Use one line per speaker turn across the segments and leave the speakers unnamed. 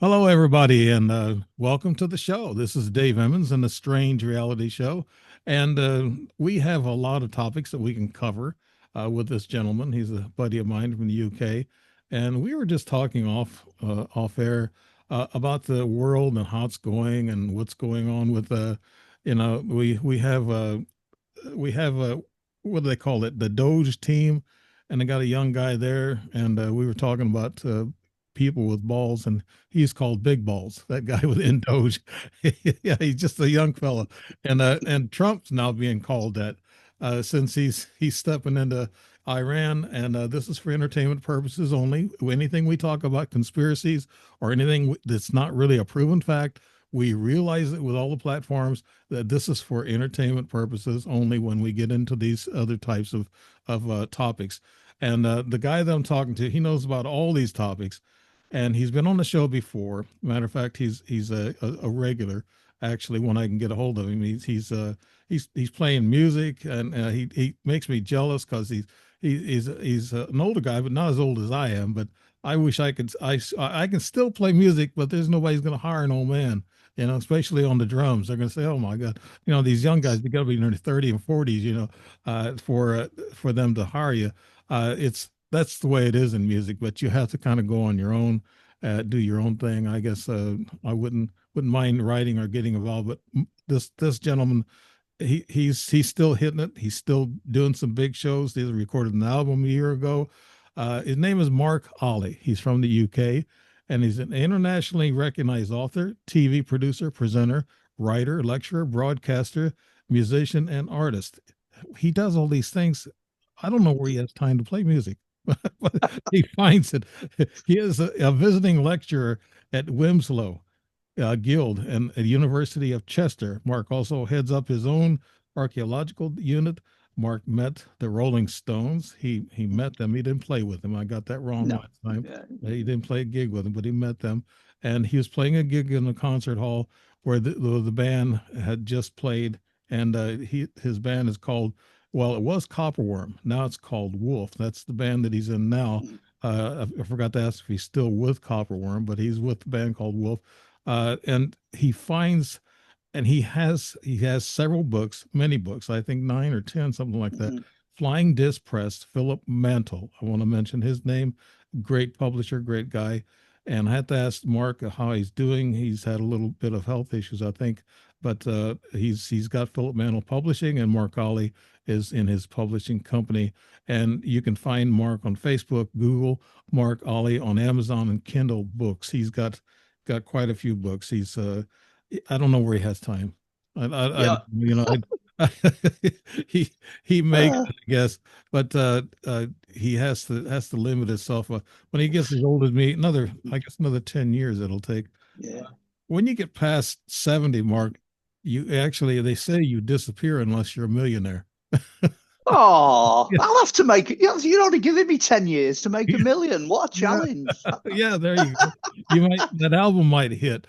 Hello, everybody, and welcome to the show. This is Dave Emmons and the Strange Reality Show. And we have a lot of topics that we can cover with this gentleman. He's a buddy of mine from the UK. And we were just talking off air about the world and how it's going and what's going on with, we have what do they call it? The Doge team, and they got a young guy there, and we were talking about people with balls, and he's called Big Balls. That guy within Doge, yeah, he's just a young fella, and Trump's now being called that since he's stepping into Iran, and this is for entertainment purposes only. Anything we talk about conspiracies or anything that's not really a proven fact, we realize it with all the platforms that this is for entertainment purposes only when we get into these other types of topics. And the guy that I'm talking to, he knows about all these topics, and he's been on the show before. Matter of fact, he's a regular actually when I can get a hold of him. He's playing music, and he makes me jealous because he's an older guy, but not as old as I am. But I wish I can still play music, but there's nobody's going to hire an old man, especially on the drums. They're going to say, "Oh my God, these young guys, they got to be in their 30 and 40s, for them to hire you." It's That's the way it is in music, but you have to kind of go on your own, do your own thing. I guess I wouldn't mind writing or getting involved, but this gentleman, he's still hitting it. He's still doing some big shows. He recorded an album a year ago. His name is Mark Olly. He's from the UK, and he's an internationally recognized author, TV producer, presenter, writer, lecturer, broadcaster, musician, and artist. He does all these things. I don't know where he has time to play music, but he finds it. He is a visiting lecturer at Wimslow Guild and at the University of Chester. Mark also heads up his own archaeological unit. Mark met the Rolling Stones. He met them. He didn't play with them. I got that wrong
No.
last time.
Yeah.
He didn't play a gig with them, but he met them. And he was playing a gig in the concert hall where the band had just played. And his band is called, well, it was Copperworm. Now it's called Wolf. That's the band that he's in now. I forgot to ask if he's still with Copperworm, but he's with the band called Wolf. And he finds, and he has several books, many books, I think 9 or 10, something like that.
Mhm.
Flying Disc Press, Philip Mantle. I want to mention his name. Great publisher, great guy. And I had to ask Mark how he's doing. He's had a little bit of health issues, I think, but he's got Philip Mantle Publishing, and Mark Olly is in his publishing company. And you can find Mark on Facebook, Google Mark Olly, on Amazon and Kindle books. He's got quite a few books. I don't know where he has time. I
Yeah.
I he he makes
Uh,
it, I guess, but he has to limit himself. When he gets as old as me, I guess another 10 years it'll take.
yeah.
When you get past 70, Mark, you actually, they say you disappear unless you're a millionaire.
Oh,
Yeah,
I'll have to make it. You're only giving me 10 years to make a million. What a
yeah,
challenge.
yeah. There you go. That album might hit.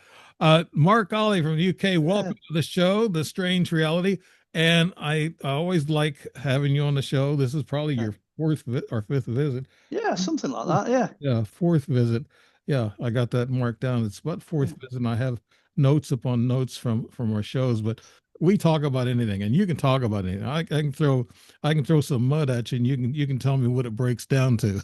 Mark Ollie from the UK,
Yeah.
welcome to the show, The Strange Reality. And I always like having you on the show. This is probably your or fifth visit.
Yeah, something like that. Yeah.
Yeah, fourth visit. Yeah, I got that marked down. It's about fourth visit, and I have notes upon notes from our shows. But we talk about anything, and you can talk about anything. I can throw some mud at you, and you can tell me what it breaks down to.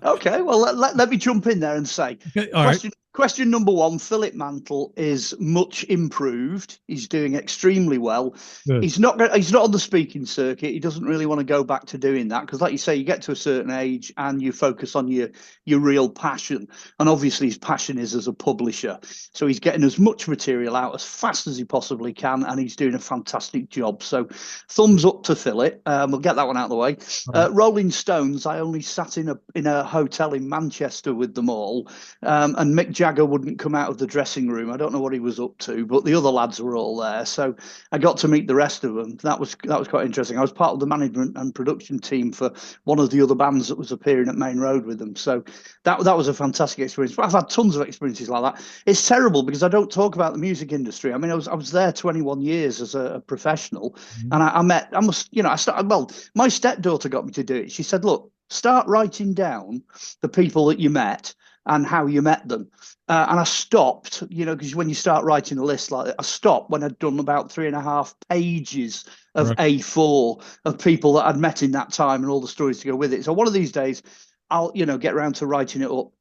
Okay, well, let me jump in there and say,
Okay, all right,
question number one, Philip Mantle is much improved. He's doing extremely well.
good.
He's not on the speaking circuit. He doesn't really want to go back to doing that because, like you say, you get to a certain age and you focus on your real passion. And obviously, his passion is as a publisher. So he's getting as much material out as fast as he possibly can, and he's doing a fantastic job. So thumbs up to Philip. We'll get that one out of the way.
All right.
Rolling Stones, I only sat in a hotel in Manchester with them all, and Mick Jagger wouldn't come out of the dressing room. I don't know what he was up to, but the other lads were all there, so I got to meet the rest of them. That was quite interesting. I was part of the management and production team for one of the other bands that was appearing at Main Road with them, so that was a fantastic experience. But I've had tons of experiences like that. It's terrible because I don't talk about the music industry. I mean, I was there 21 years as a professional,
Mhm.
and I met I must I started well. My stepdaughter got me to do it. She said, "Look, start writing down the people that you met and how you met them. And I stopped, because when you start writing a list like that, I stopped when I'd done about 3.5 pages of
Right.
A4 of people that I'd met in that time and all the stories to go with it. So one of these days, I'll, get around to writing it up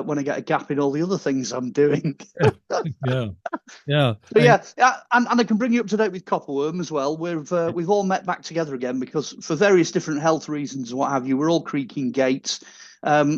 when I get a gap in all the other things I'm doing.
Yeah. Yeah. Yeah.
But yeah, and I can bring you up to date with Copperworm as well. We've all met back together again because for various different health reasons and what have you, we're all creaking gates.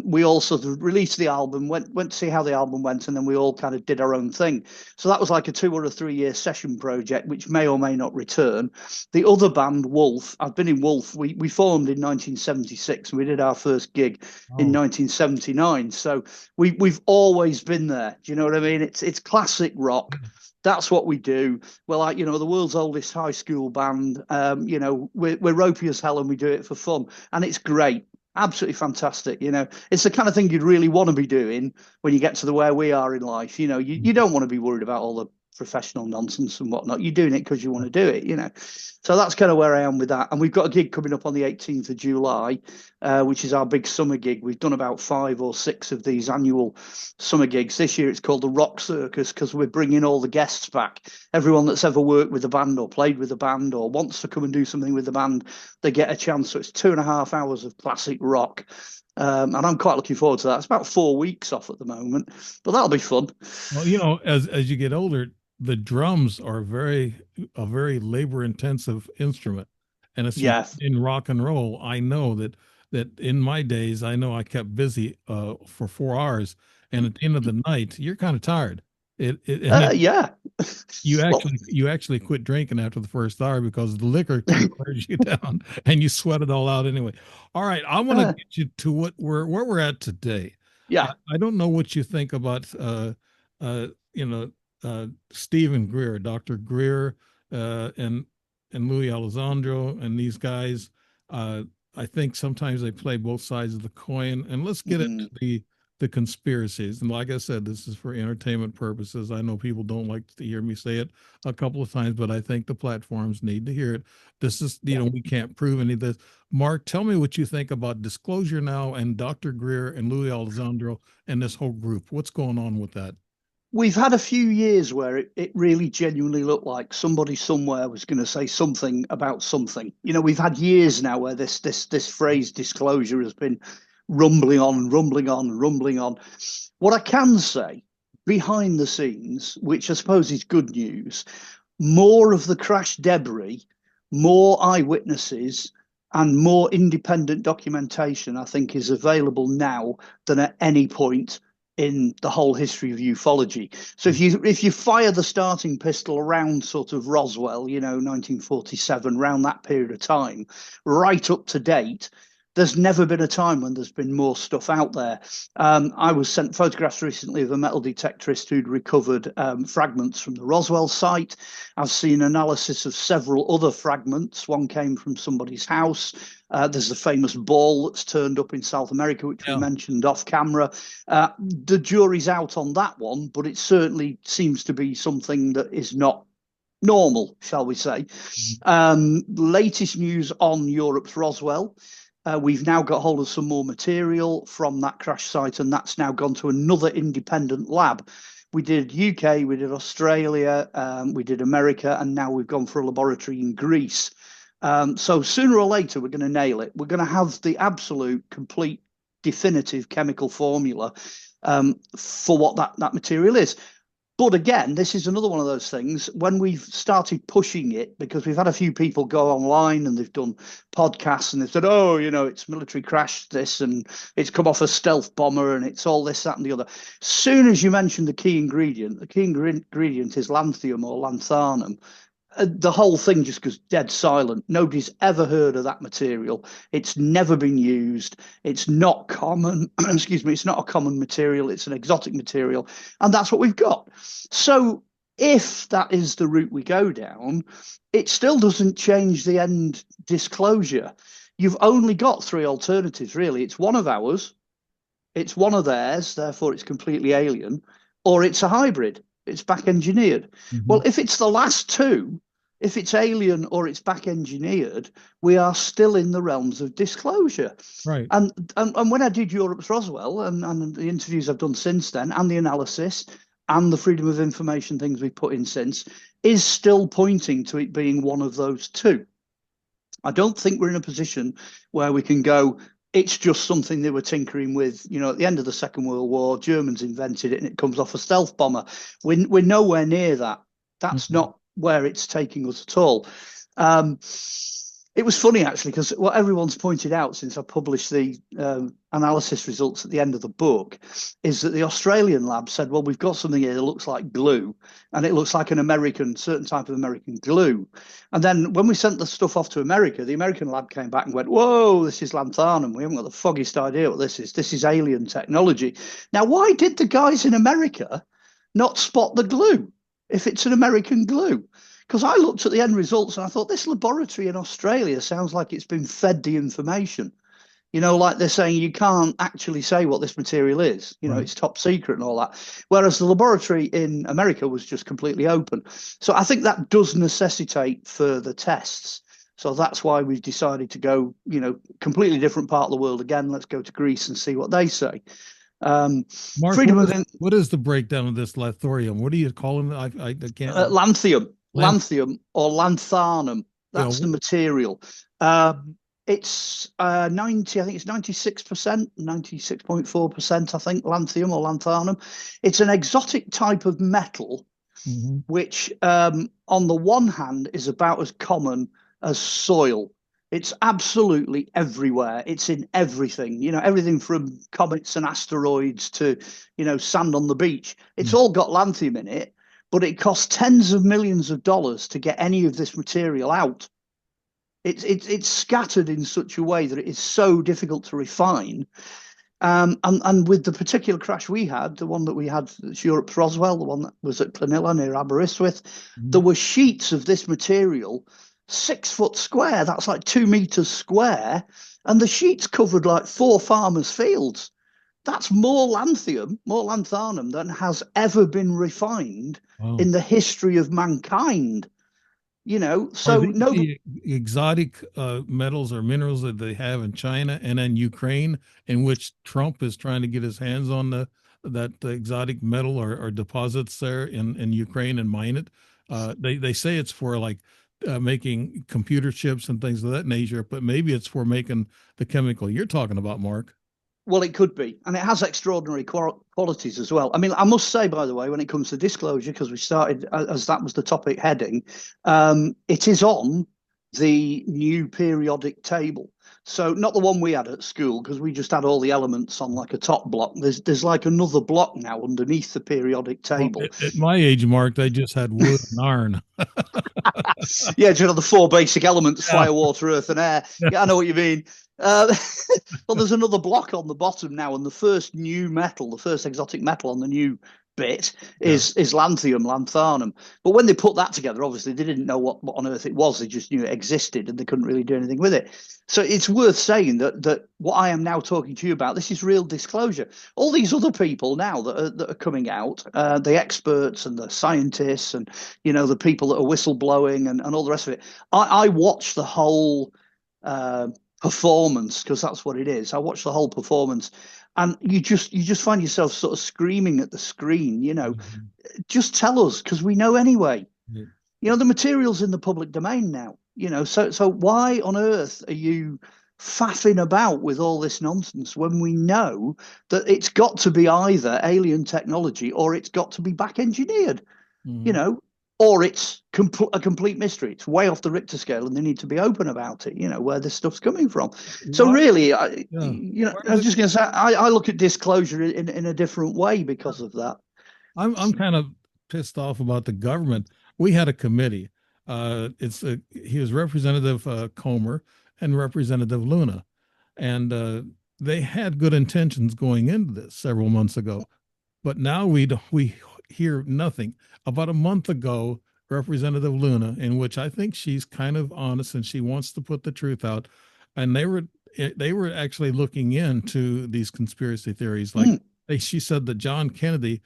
We all sort of released the album, went to see how the album went, and then we all kind of did our own thing. So that was like a 2 or 3 year session project, which may or may not return. The other band, Wolf, I've been in Wolf. We formed in 1976, and we did our first gig in
Oh,
1979. So we've always been there. Do you know what I mean? It's classic rock. That's what we do. We're like, the world's oldest high school band. We're ropey as hell and we do it for fun. And it's great. Absolutely fantastic. It's the kind of thing you'd really want to be doing when you get to the where we are in life. You don't want to be worried about all the professional nonsense and whatnot. You're doing it because you want to do it. So that's kind of where I am with that. And we've got a gig coming up on the 18th of July, which is our big summer gig. We've done about 5 or 6 of these annual summer gigs. This year it's called the Rock Circus because we're bringing all the guests back. Everyone that's ever worked with a band or played with a band or wants to come and do something with the band, they get a chance. So it's 2.5 hours of classic rock. And I'm quite looking forward to that. It's about 4 weeks off at the moment, but that'll be fun.
well, as you get older, the drums are a very labor intensive instrument. And as you
Yeah.
in rock and roll, I know that in my days, I know I kept busy for 4 hours, and at the end of the night, you're kind of tired. And then
Yeah. Well,
you actually quit drinking after the first hour because the liquor kind of wears you down, and you sweat it all out anyway. All right, I want to
uh,
get you to where we're at today.
yeah.
I don't know what you think about uh, you know Stephen Greer, Dr. Greer, and Louis Alessandro, and these guys. Uh, I think sometimes they play both sides of the coin. And let's get into
Mm,
the conspiracies. And like I said, this is for entertainment purposes. I know people don't like to hear me say it a couple of times, but I think the platforms need to hear it. This is,
yeah.
we can't prove any of this. Mark, tell me what you think about Disclosure Now and Dr. Greer and Louis Alessandro and this whole group. What's going on with that?
We've had a few years where it really genuinely looked like somebody somewhere was going to say something about something. We've had years now where this phrase disclosure has been rumbling on and rumbling on and rumbling on. What I can say behind the scenes, which I suppose is good news, more of the crash debris, more eyewitnesses, and more independent documentation, I think, is available now than at any point in the whole history of ufology. So if you fire the starting pistol around sort of Roswell, 1947, around that period of time, right up to date, there's never been a time when there's been more stuff out there. I was sent photographs recently of a metal detectorist who'd recovered fragments from the Roswell site. I've seen analysis of several other fragments. One came from somebody's house. There's the famous ball that's turned up in South America, which we
Yeah.
mentioned off camera. The jury's out on that one, but it certainly seems to be something that is not normal, shall we say.
Mhm.
Latest news on Europe's Roswell. We've now got hold of some more material from that crash site, and that's now gone to another independent lab. We did UK, we did Australia, we did America, and now we've gone for a laboratory in Greece. So sooner or later, we're going to nail it. We're going to have the absolute, complete, definitive chemical formula for what that material is. But again, this is another one of those things when we've started pushing it, because we've had a few people go online and they've done podcasts and they've said, oh, it's military crash, this, and it's come off a stealth bomber and it's all this, that, and the other. Soon as you mention the key ingredient is lanthanum or lanthanum. The whole thing just goes dead silent. Nobody's ever heard of that material. It's never been used. It's not common. Excuse me. It's not a common material. It's an exotic material. And that's what we've got. So if that is the route we go down, it still doesn't change the end disclosure. You've only got 3 alternatives, really. It's one of ours, it's one of theirs, therefore it's completely alien, or it's a hybrid. It's back engineered.
Mhm.
Well, if it's the last two, if it's alien or it's back engineered, we are still in the realms of disclosure.
Right.
And when I did Europe's Roswell and the interviews I've done since then, and the analysis and the freedom of information things we've put in since, is still pointing to it being one of those two. I don't think we're in a position where we can go, it's just something they were tinkering with. You know, at the end of the Second World War, Germans invented it and it comes off a stealth bomber. We're nowhere near that. That's
Mhm.
not where it's taking us at all. Um, it was funny actually because what everyone's pointed out since I published the analysis results at the end of the book is that the Australian lab said, "Well, we've got something here that looks like glue, and it looks like an American certain type of American glue." And then when we sent the stuff off to America, the American lab came back and went, "Whoa, this is lanthanum. We haven't got the foggiest idea what this is. This is alien technology." Now, why did the guys in America not spot the glue if it's an American glue? Because I looked at the end results and I thought this laboratory in Australia sounds like it's been fed the information. You know, like they're saying you can't actually say what this material is. You know,
Right.
it's top secret and all that. Whereas the laboratory in America was just completely open. So I think that does necessitate further tests. So that's why we've decided to go, you know, completely different part of the world again. Let's go to Greece and see what they say. Um,
Mark,
freedom of
what is the breakdown of this lithorium? What are you calling it? I can't.
lanthium,
Lanth.
or lanthanum.
Yeah.
That's the material. It's 90, I think it's 96%, 96.4%, I think, lanthium or lanthanum. It's an exotic type of metal,
Mhm.
which on the one hand is about as common as soil. It's absolutely everywhere. It's in everything, you know, everything from comets and asteroids to, you know, sand on the beach. It's
Mm.
all got lanthium in it, but it costs tens of millions of dollars to get any of this material out. It's scattered in such a way that it is so difficult to refine. And with the particular crash we had, the one that we had, that's Europe's Roswell, the one that was at Clonilla near Aberystwyth, there
Mhm.
were sheets of this material 6 foot square. That's like 2 meters square, and the sheets covered like 4 farmers' fields. That's more lanthanum than has ever been refined
Wow.
in the history of mankind. You know,
Are
so
these
no,
the exotic metals or minerals that they have in China and in Ukraine, in which Trump is trying to get his hands on that exotic metal or deposits there in Ukraine and mine it? They say it's for like making computer chips and things of that nature, but maybe it's for making the chemical you're talking about, Mark.
well, it could be, and it has extraordinary qualities as well. I mean, I must say, by the way, when it comes to disclosure, because we started as that was the topic heading, it is on the new periodic table. So not the one we had at school, because we just had all the elements on like a top block. There's like another block now underneath the periodic
Well,
table.
at my age, Mark, they just had wood and iron.
Yeah, you know the four basic elements:
Yeah.
fire, water, earth, and air.
Yeah.
Yeah, I know what you mean. Uh, well, there's another block on the bottom now, and the first new metal, the first exotic metal on the new bit
Yeah.
is lanthanum. But when they put that together, obviously they didn't know what on earth it was. They just knew it existed, and they couldn't really do anything with it. So it's worth saying that what I am now talking to you about, this is real disclosure. All these other people now that are coming out, the experts and the scientists, and you know the people that are whistleblowing and all the rest of it. I watch the whole uh, performance because that's what it is. I watch the whole performance, and you just find yourself sort of screaming at the screen. You know,
Mhm.
just tell us because we know anyway.
Yeah.
You know, the material's in the public domain now. You know, so why on earth are you faffing about with all this nonsense when we know that it's got to be either alien technology or it's got to be back engineered? You
Mhm.
know, or it's a complete mystery. It's way off the Richter scale, and they need to be open about it. You know where this stuff's coming from. So
Why?
really,
Yeah. Why
I
do
was
they?
just going to say, I look at disclosure in a different way because of that.
I'm kind of pissed off about the government. We had a committee. He was Representative Comer and Representative Luna, and they had good intentions going into this several months ago. But now we hear nothing. About a month ago, Representative Luna, in which I think she's kind of honest and she wants to put the truth out, and they were actually looking into these conspiracy theories. Like
Mm,
she said that John Kennedy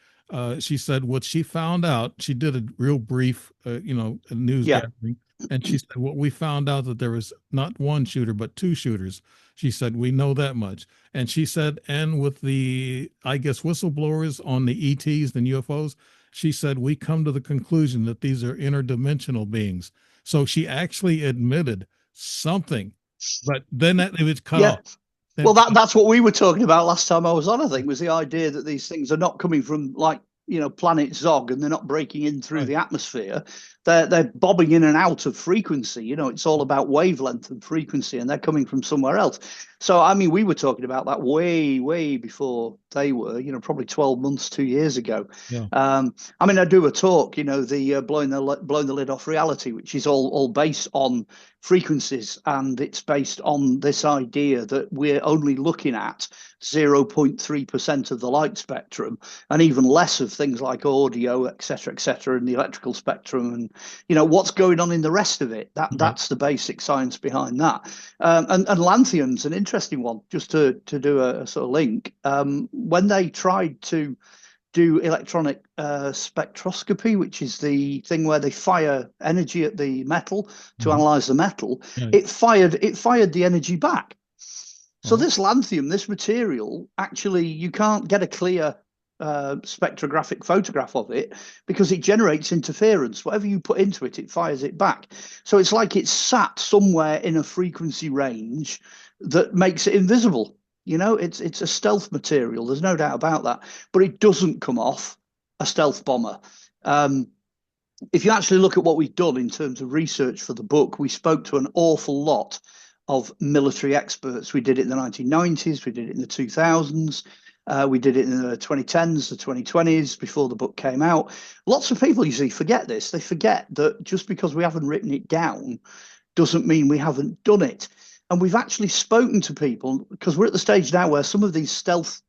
she said what she found out. She did a real brief, news
Yeah.
gathering, and she said what we found out that there was not one shooter but two shooters. She said we know that much, and she said, and with the I guess whistleblowers on the ETs and UFOs, she said we come to the conclusion that these are interdimensional beings. So she actually admitted something, but then it was cut
Yeah.
off.
Well,
Then
that's what we were talking about last time I was on, I think, was the idea that these things are not coming from like, planet Zog, and they're not breaking in through
right,
the atmosphere. They're bobbing in and out of frequency. It's all about wavelength and frequency, and they're coming from somewhere else. So, I mean, we were talking about that way, way before they were, probably 12 months, 2 years ago.
yeah,
I mean, I do a talk, the blowing the lid off reality, which is all based on frequencies, and it's based on this idea that we're only looking at 0.3% of the light spectrum, and even less of things like audio, et cetera, and the electrical spectrum, and what's going on in the rest of it.
right,
That's the basic science behind that. And lanthanum's an interesting one, just to do a sort of link. When they tried to do electronic spectroscopy, which is the thing where they fire energy at the metal to
mhm,
analyze the metal.
right.
It fired the energy back. So
Oh,
this lanthanum, this material, actually you can't get a clear spectrographic photograph of it because it generates interference. Whatever you put into it, it fires it back. So it's like it's sat somewhere in a frequency range that makes it invisible. It's a stealth material. There's no doubt about that, but it doesn't come off a stealth bomber. Um, if you actually look at what we've done in terms of research for the book, we spoke to an awful lot of military experts. We did it in the 1990s, we did it in the 2000s, we did it in the 2010s, the 2020s, before the book came out. Lots of people usually forget this. They forget that just because we haven't written it down doesn't mean we haven't done it. And we've actually spoken to people because we're at the stage now where some of these stealth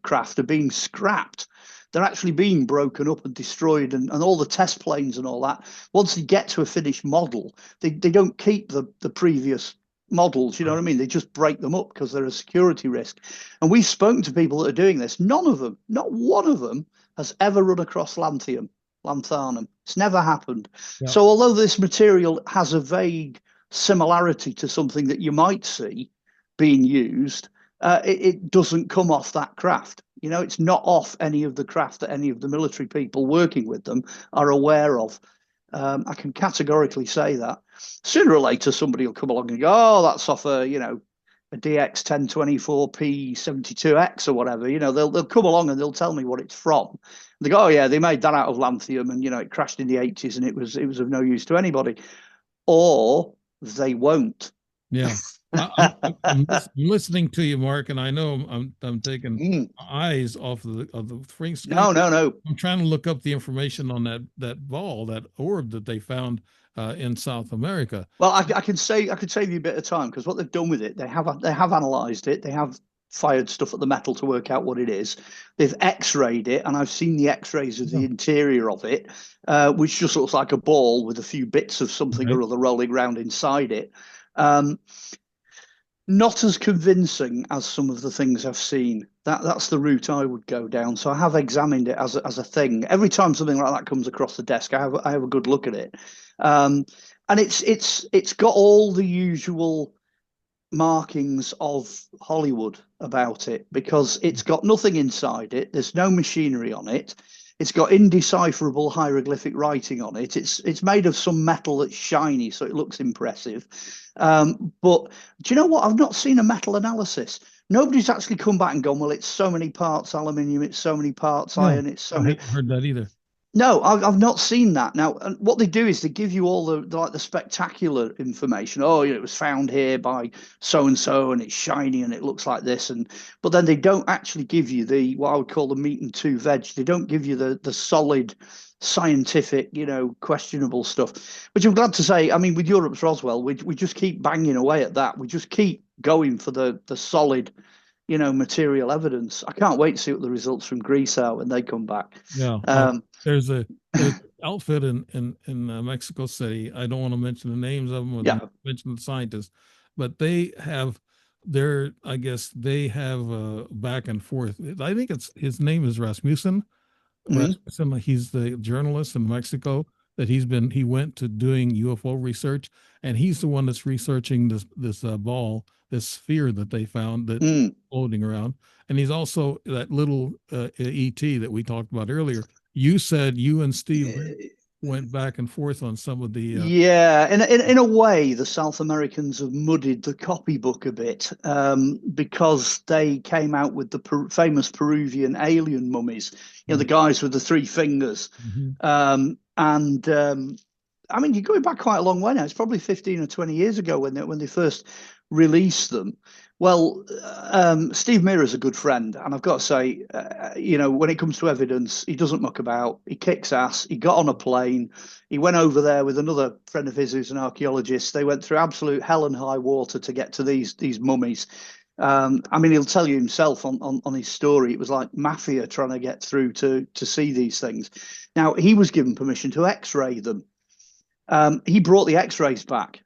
craft are being scrapped. They're actually being broken up and destroyed, and all the test planes and all that. Once they get to a finished model, they don't keep the previous models. You know
right.
what I mean? They just break them up because they're a security risk. And we've spoken to people that are doing this. None of them, not one of them, has ever run across lanthanum. It's never happened.
Yeah,
So although this material has a vague similarity to something that you might see being used, it doesn't come off that craft. It's not off any of the craft that any of the military people working with them are aware of. I can categorically say that. Sooner or later, somebody will come along and go, "Oh, that's off a DX 1024P72X or whatever." They'll come along and they'll tell me what it's from. They go, "Oh yeah, they made that out of lanthanum, and it crashed in the 80s, and it was of no use to anybody." Or they won't.
yeah. I'm listening to you, Mark, and I know I'm taking
Mm.
eyes off of the frame screen.
No, no, no.
I'm trying to look up the information on that ball, that orb that they found in South America.
Well, I could save you a bit of time because what they've done with it, they have analysed it, they have fired stuff at the metal to work out what it is. They've X-rayed it, and I've seen the X-rays of
Yeah,
the interior of it, which just looks like a ball with a few bits of something
right.
or other rolling around inside it. Um, Not as convincing as some of the things I've seen. That's the route I would go down. So I have examined it as a thing. Every time something like that comes across the desk, I have a good look at it, um, and it's got all the usual markings of Hollywood about it because it's got nothing inside it. There's no machinery on it. It's got indecipherable hieroglyphic writing on it. It's made of some metal that's shiny, so it looks impressive. But do you know what? I've not seen a metal analysis. Nobody's actually come back and gone, well, it's so many parts aluminium, it's so many parts
No,
iron, it's so
I
many.
haven't heard that either.
No, I've not seen that. Now, and what they do is they give you all like the spectacular information. Oh, it was found here by so and so, and it's shiny and it looks like this. And but then they don't actually give you the what I would call the meat and two veg. They don't give you the solid scientific, questionable stuff. Which I'm glad to say. I mean, with Europe's Roswell, we just keep banging away at that. We just keep going for the solid, material evidence. I can't wait to see what the results from Greece are when they come back.
Yeah,
Um,
there's an outfit in Mexico City. I don't want to mention the names of them or
yeah.
mention the scientists, but they have their I guess they have back and forth. I think it's his name is Rasmussen.
Mm.
Rasmussen, he's the journalist in Mexico that he went to doing UFO research, and he's the one that's researching this ball, this sphere that they found that's
Mm.
floating around. And he's also that little ET that we talked about earlier. You said you and Steve went back and forth on some of the
Yeah, in a way, the South Americans have muddied the copybook a bit because they came out with the famous Peruvian alien mummies, the guys with the three fingers.
Mhm.
And I mean, you're going back quite a long way now. It's probably 15 or 20 years ago when they first released them. Well, Steve Mirror's a good friend, and I've got to say, when it comes to evidence, he doesn't muck about. He kicks ass. He got on a plane. He went over there with another friend of his who's an archaeologist. They went through absolute hell and high water to get to these mummies. I mean, he'll tell you himself on his story. It was like mafia trying to get through to see these things. Now, he was given permission to X-ray them. He brought the X-rays back,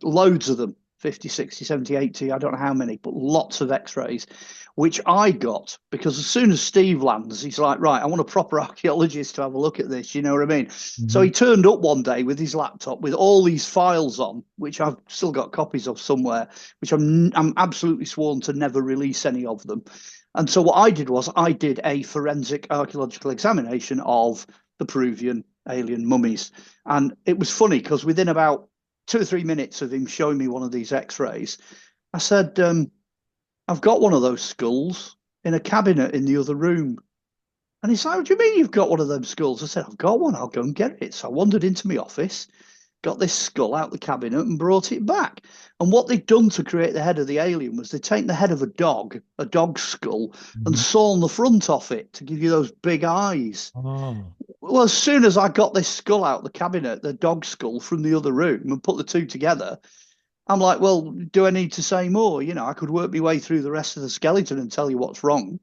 loads of them, 50, 60, 70, 80, I don't know how many, but lots of X-rays, which I got because as soon as Steve lands, he's like, right, I want a proper archaeologist to have a look at this. You know what I mean? So
Mhm.
he turned up one day with his laptop with all these files on, which I've still got copies of somewhere, which I'm absolutely sworn to never release any of them. And so what I did was I did a forensic archaeological examination of the Peruvian alien mummies. And it was funny because within about 2 or 3 minutes of him showing me one of these X-rays, I said, "I've got one of those skulls in a cabinet in the other room." And he said, "What do you mean you've got one of them skulls?" I said, "I've got one. I'll go and get it." So I wandered into my office, got this skull out the cabinet and brought it back. And what they'd done to create the head of the alien was they'd taken the head of a dog skull, and
Mhm.
sawn the front off it to give you those big eyes.
Oh.
Well, as soon as I got this skull out the cabinet, the dog skull from the other room, and put the two together, I'm like, well, do I need to say more? I could work my way through the rest of the skeleton and tell you what's wrong.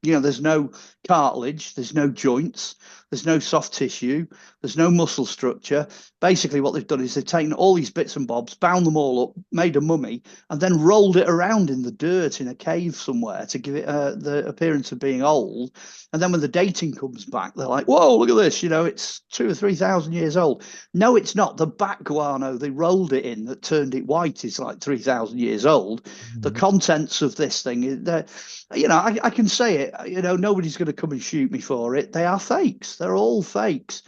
There's no cartilage, there's no joints, there's no soft tissue, there's no muscle structure. Basically, what they've done is they've taken all these bits and bobs, bound them all up, made a mummy, and then rolled it around in the dirt in a cave somewhere to give it the appearance of being old. And then when the dating comes back, they're like, whoa, look at this, it's 2 or 3 thousand years old. No, it's not. The back guano they rolled it in that turned it white is like 3,000 years old. The
Mhm.
contents of this thing, I can say it. Nobody's going to come and shoot me for it. They are fakes. They're all fakes,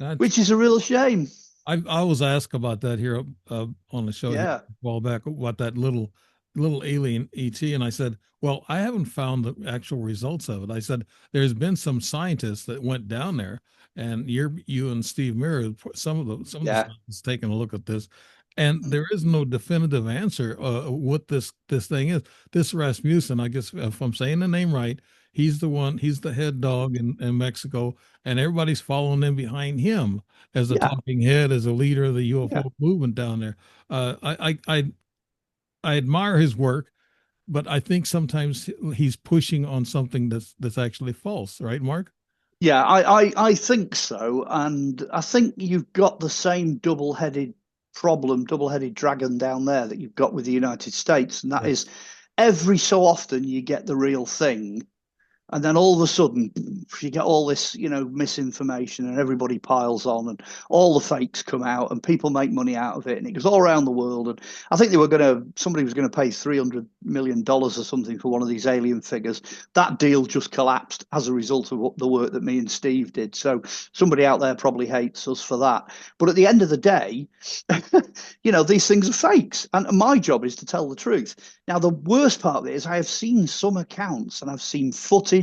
That's
which is a real shame.
I was asked about that here on the show here
Yeah,
a while back about that little alien ET, and I said, well, I haven't found the actual results of it. I said there's been some scientists that went down there, and you and Steve Mirror, some of the
yeah,
scientists taking a look at this, and there is no definitive answer what this thing is. This Rasmussen, I guess if I'm saying the name right, he's the head dog in Mexico, and everybody's following in behind him as a
yeah,
talking head, as a leader of the
yeah.
UFO movement down there. I admire his work, but I think sometimes he's pushing on something that's actually false, right, Mark?
Yeah, I think so. And I think you've got the same double-headed problem, double-headed dragon down there that you've got with the United States. And that
Right.
is every so often you get the real thing. And then all of a sudden, you get all this, misinformation, and everybody piles on, and all the fakes come out, and people make money out of it, and it goes all around the world. And I think somebody was going to pay $300 million or something for one of these alien figures. That deal just collapsed as a result of the work that me and Steve did. So somebody out there probably hates us for that. But at the end of the day, these things are fakes, and my job is to tell the truth. Now, the worst part of it is I have seen some accounts, and I've seen footage,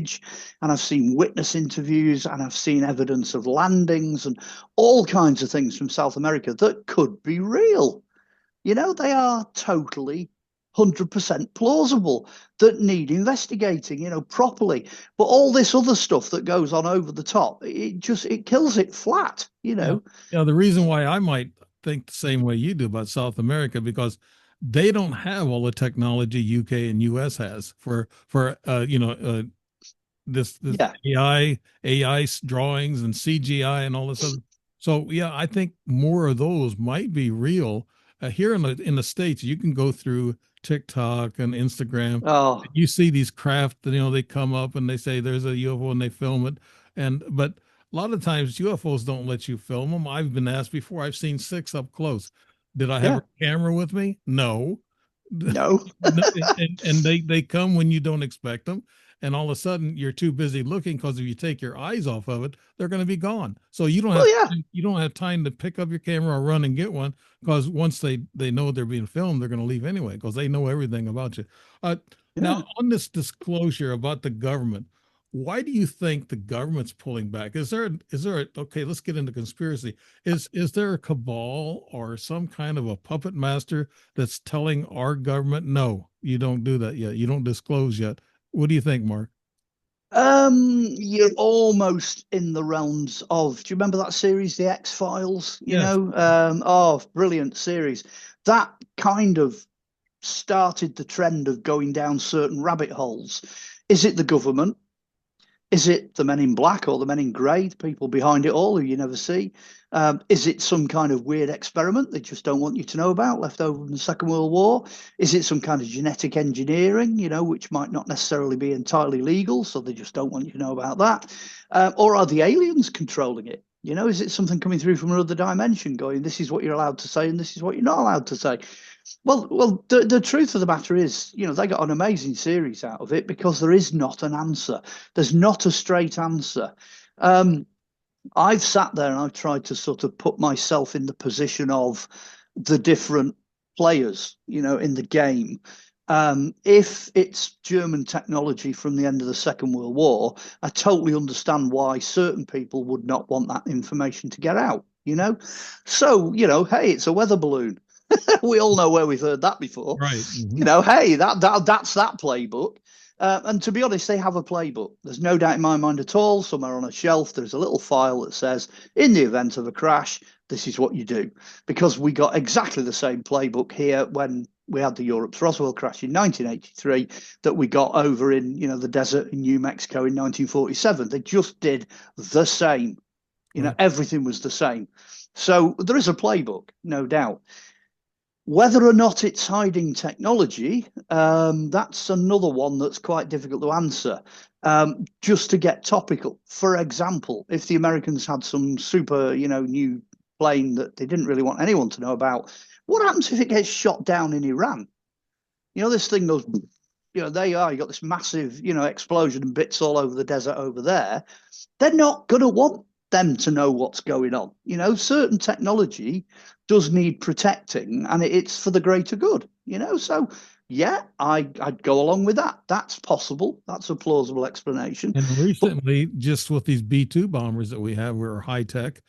and I've seen witness interviews, and I've seen evidence of landings and all kinds of things from South America that could be real. They are totally 100% plausible that need investigating, properly. But all this other stuff that goes on over the top, it kills it flat, you
Yeah.
know.
Yeah. The reason why I might think the same way you do about South America because they don't have all the technology UK and US has for this
Yeah,
AI drawings and CGI and all this other. So yeah, I think more of those might be real. Here in the states, you can go through TikTok and Instagram.
Oh,
You see these craft, they come up and they say there's a UFO and they film it. But a lot of times UFOs don't let you film them. I've been asked before, I've seen six up close. Did I have a
yeah.
camera with me? No.
No.
No, and they come when you don't expect them, and all of a sudden you're too busy looking, because if you take your eyes off of it, they're going to be gone. So
Well, yeah.
you don't have time to pick up your camera or run and get one, because once they know they're being filmed, they're going to leave anyway, because they know everything about you. uh Now,
Yeah.
on this disclosure about the government, why do you think the government's pulling back? Okay, let's get into conspiracy. Is there a cabal or some kind of a puppet master that's telling our government, no, you don't do that yet, you don't disclose yet? What do you think, Mark?
You're almost in the realms of, do you remember that series, The X-Files?
Yes.
Oh, brilliant series. That kind of started the trend of going down certain rabbit holes. Is it the government? Is it the men in black or the men in grey, the people behind it all who you never see? Is it some kind of weird experiment they just don't want you to know about, left over from the Second World War? Is it some kind of genetic engineering, which might not necessarily be entirely legal, so they just don't want you to know about that? Or are the aliens controlling it? Is it something coming through from another dimension going, this is what you're allowed to say and this is what you're not allowed to say? Well, the truth of the matter is, they got an amazing series out of it because there is not an answer. There's not a straight answer. Um, I've sat there and I've tried to sort of put myself in the position of the different players, in the game. If it's German technology from the end of the Second World War, I totally understand why certain people would not want that information to get out. So, hey, it's a weather balloon. We all know where we've heard that before.
Right.
Hey, that's that playbook. And to be honest, they have a playbook. There's no doubt in my mind at all. Somewhere on a shelf, there's a little file that says, in the event of a crash, this is what you do. Because we got exactly the same playbook here when we had the Europe's Roswell crash in 1983 that we got over in, the desert in New Mexico in 1947. They just did the same.
Right.
Everything was the same. So there is a playbook, no doubt. Whether or not it's hiding technology, that's another one that's quite difficult to answer. Just to get topical, for example, if the Americans had some super, new plane that they didn't really want anyone to know about, what happens if it gets shot down in Iran? This thing goes, there you are, you got this massive, explosion and bits all over the desert over there. They're not going to want them to know what's going on. Certain technology does need protecting, and it's for the greater good. So yeah, I'd go along with that. That's possible. That's a plausible explanation.
And
But
recently, just with these B-2 bombers that we have, were high tech,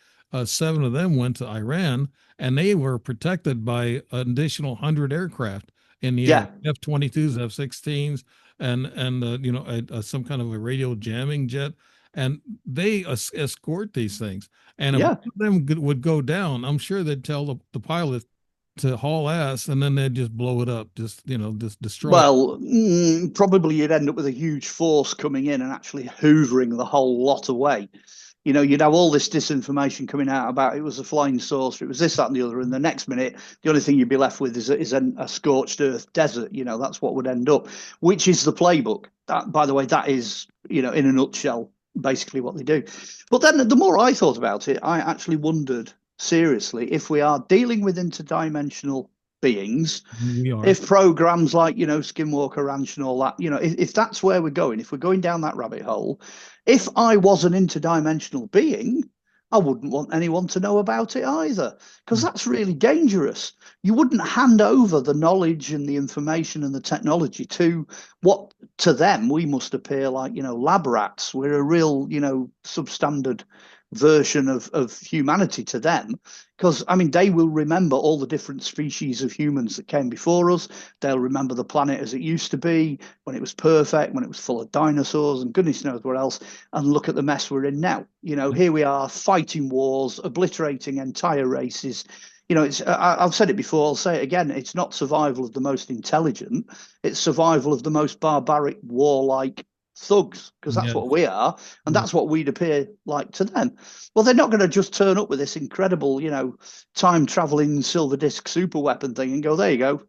seven of them went to Iran, and they were protected by an additional 100 aircraft in the air,
yeah,
F-22s, F-16s, and some kind of a radio jamming jet. And they escort these things. And if one
yeah.
of them would go down, I'm sure they'd tell the pilot to haul ass, and then they'd just blow it up, just destroy it.
Well, probably you'd end up with a huge force coming in and actually hoovering the whole lot away. You'd have all this disinformation coming out about it was a flying saucer, it was this, that, and the other. And the next minute, the only thing you'd be left with is a scorched earth desert. That's what would end up, which is the playbook. That, by the way, that is, in a nutshell, basically what they do. But then the more I thought about it, I actually wondered seriously if we are dealing with interdimensional beings,
We are.
if programs like Skinwalker Ranch and all that, if that's where we're going, if we're going down that rabbit hole, if I was an interdimensional being, I wouldn't want anyone to know about it either, because that's really dangerous. You wouldn't hand over the knowledge and the information and the technology to what, to them, we must appear like, lab rats. We're a real, substandard version of humanity to them, because I mean they will remember all the different species of humans that came before us. They'll remember the planet as it used to be, when it was perfect, when it was full of dinosaurs and goodness knows what else, and look at the mess we're in now. Here we are fighting wars, obliterating entire races. I've said it before, I'll say it again, it's not survival of the most intelligent, it's survival of the most barbaric, warlike thugs, because that's what
Yes.
we are, and that's what we'd appear like to them. Well, they're not going to just turn up with this incredible, time traveling silver disc super weapon thing and go, there you go,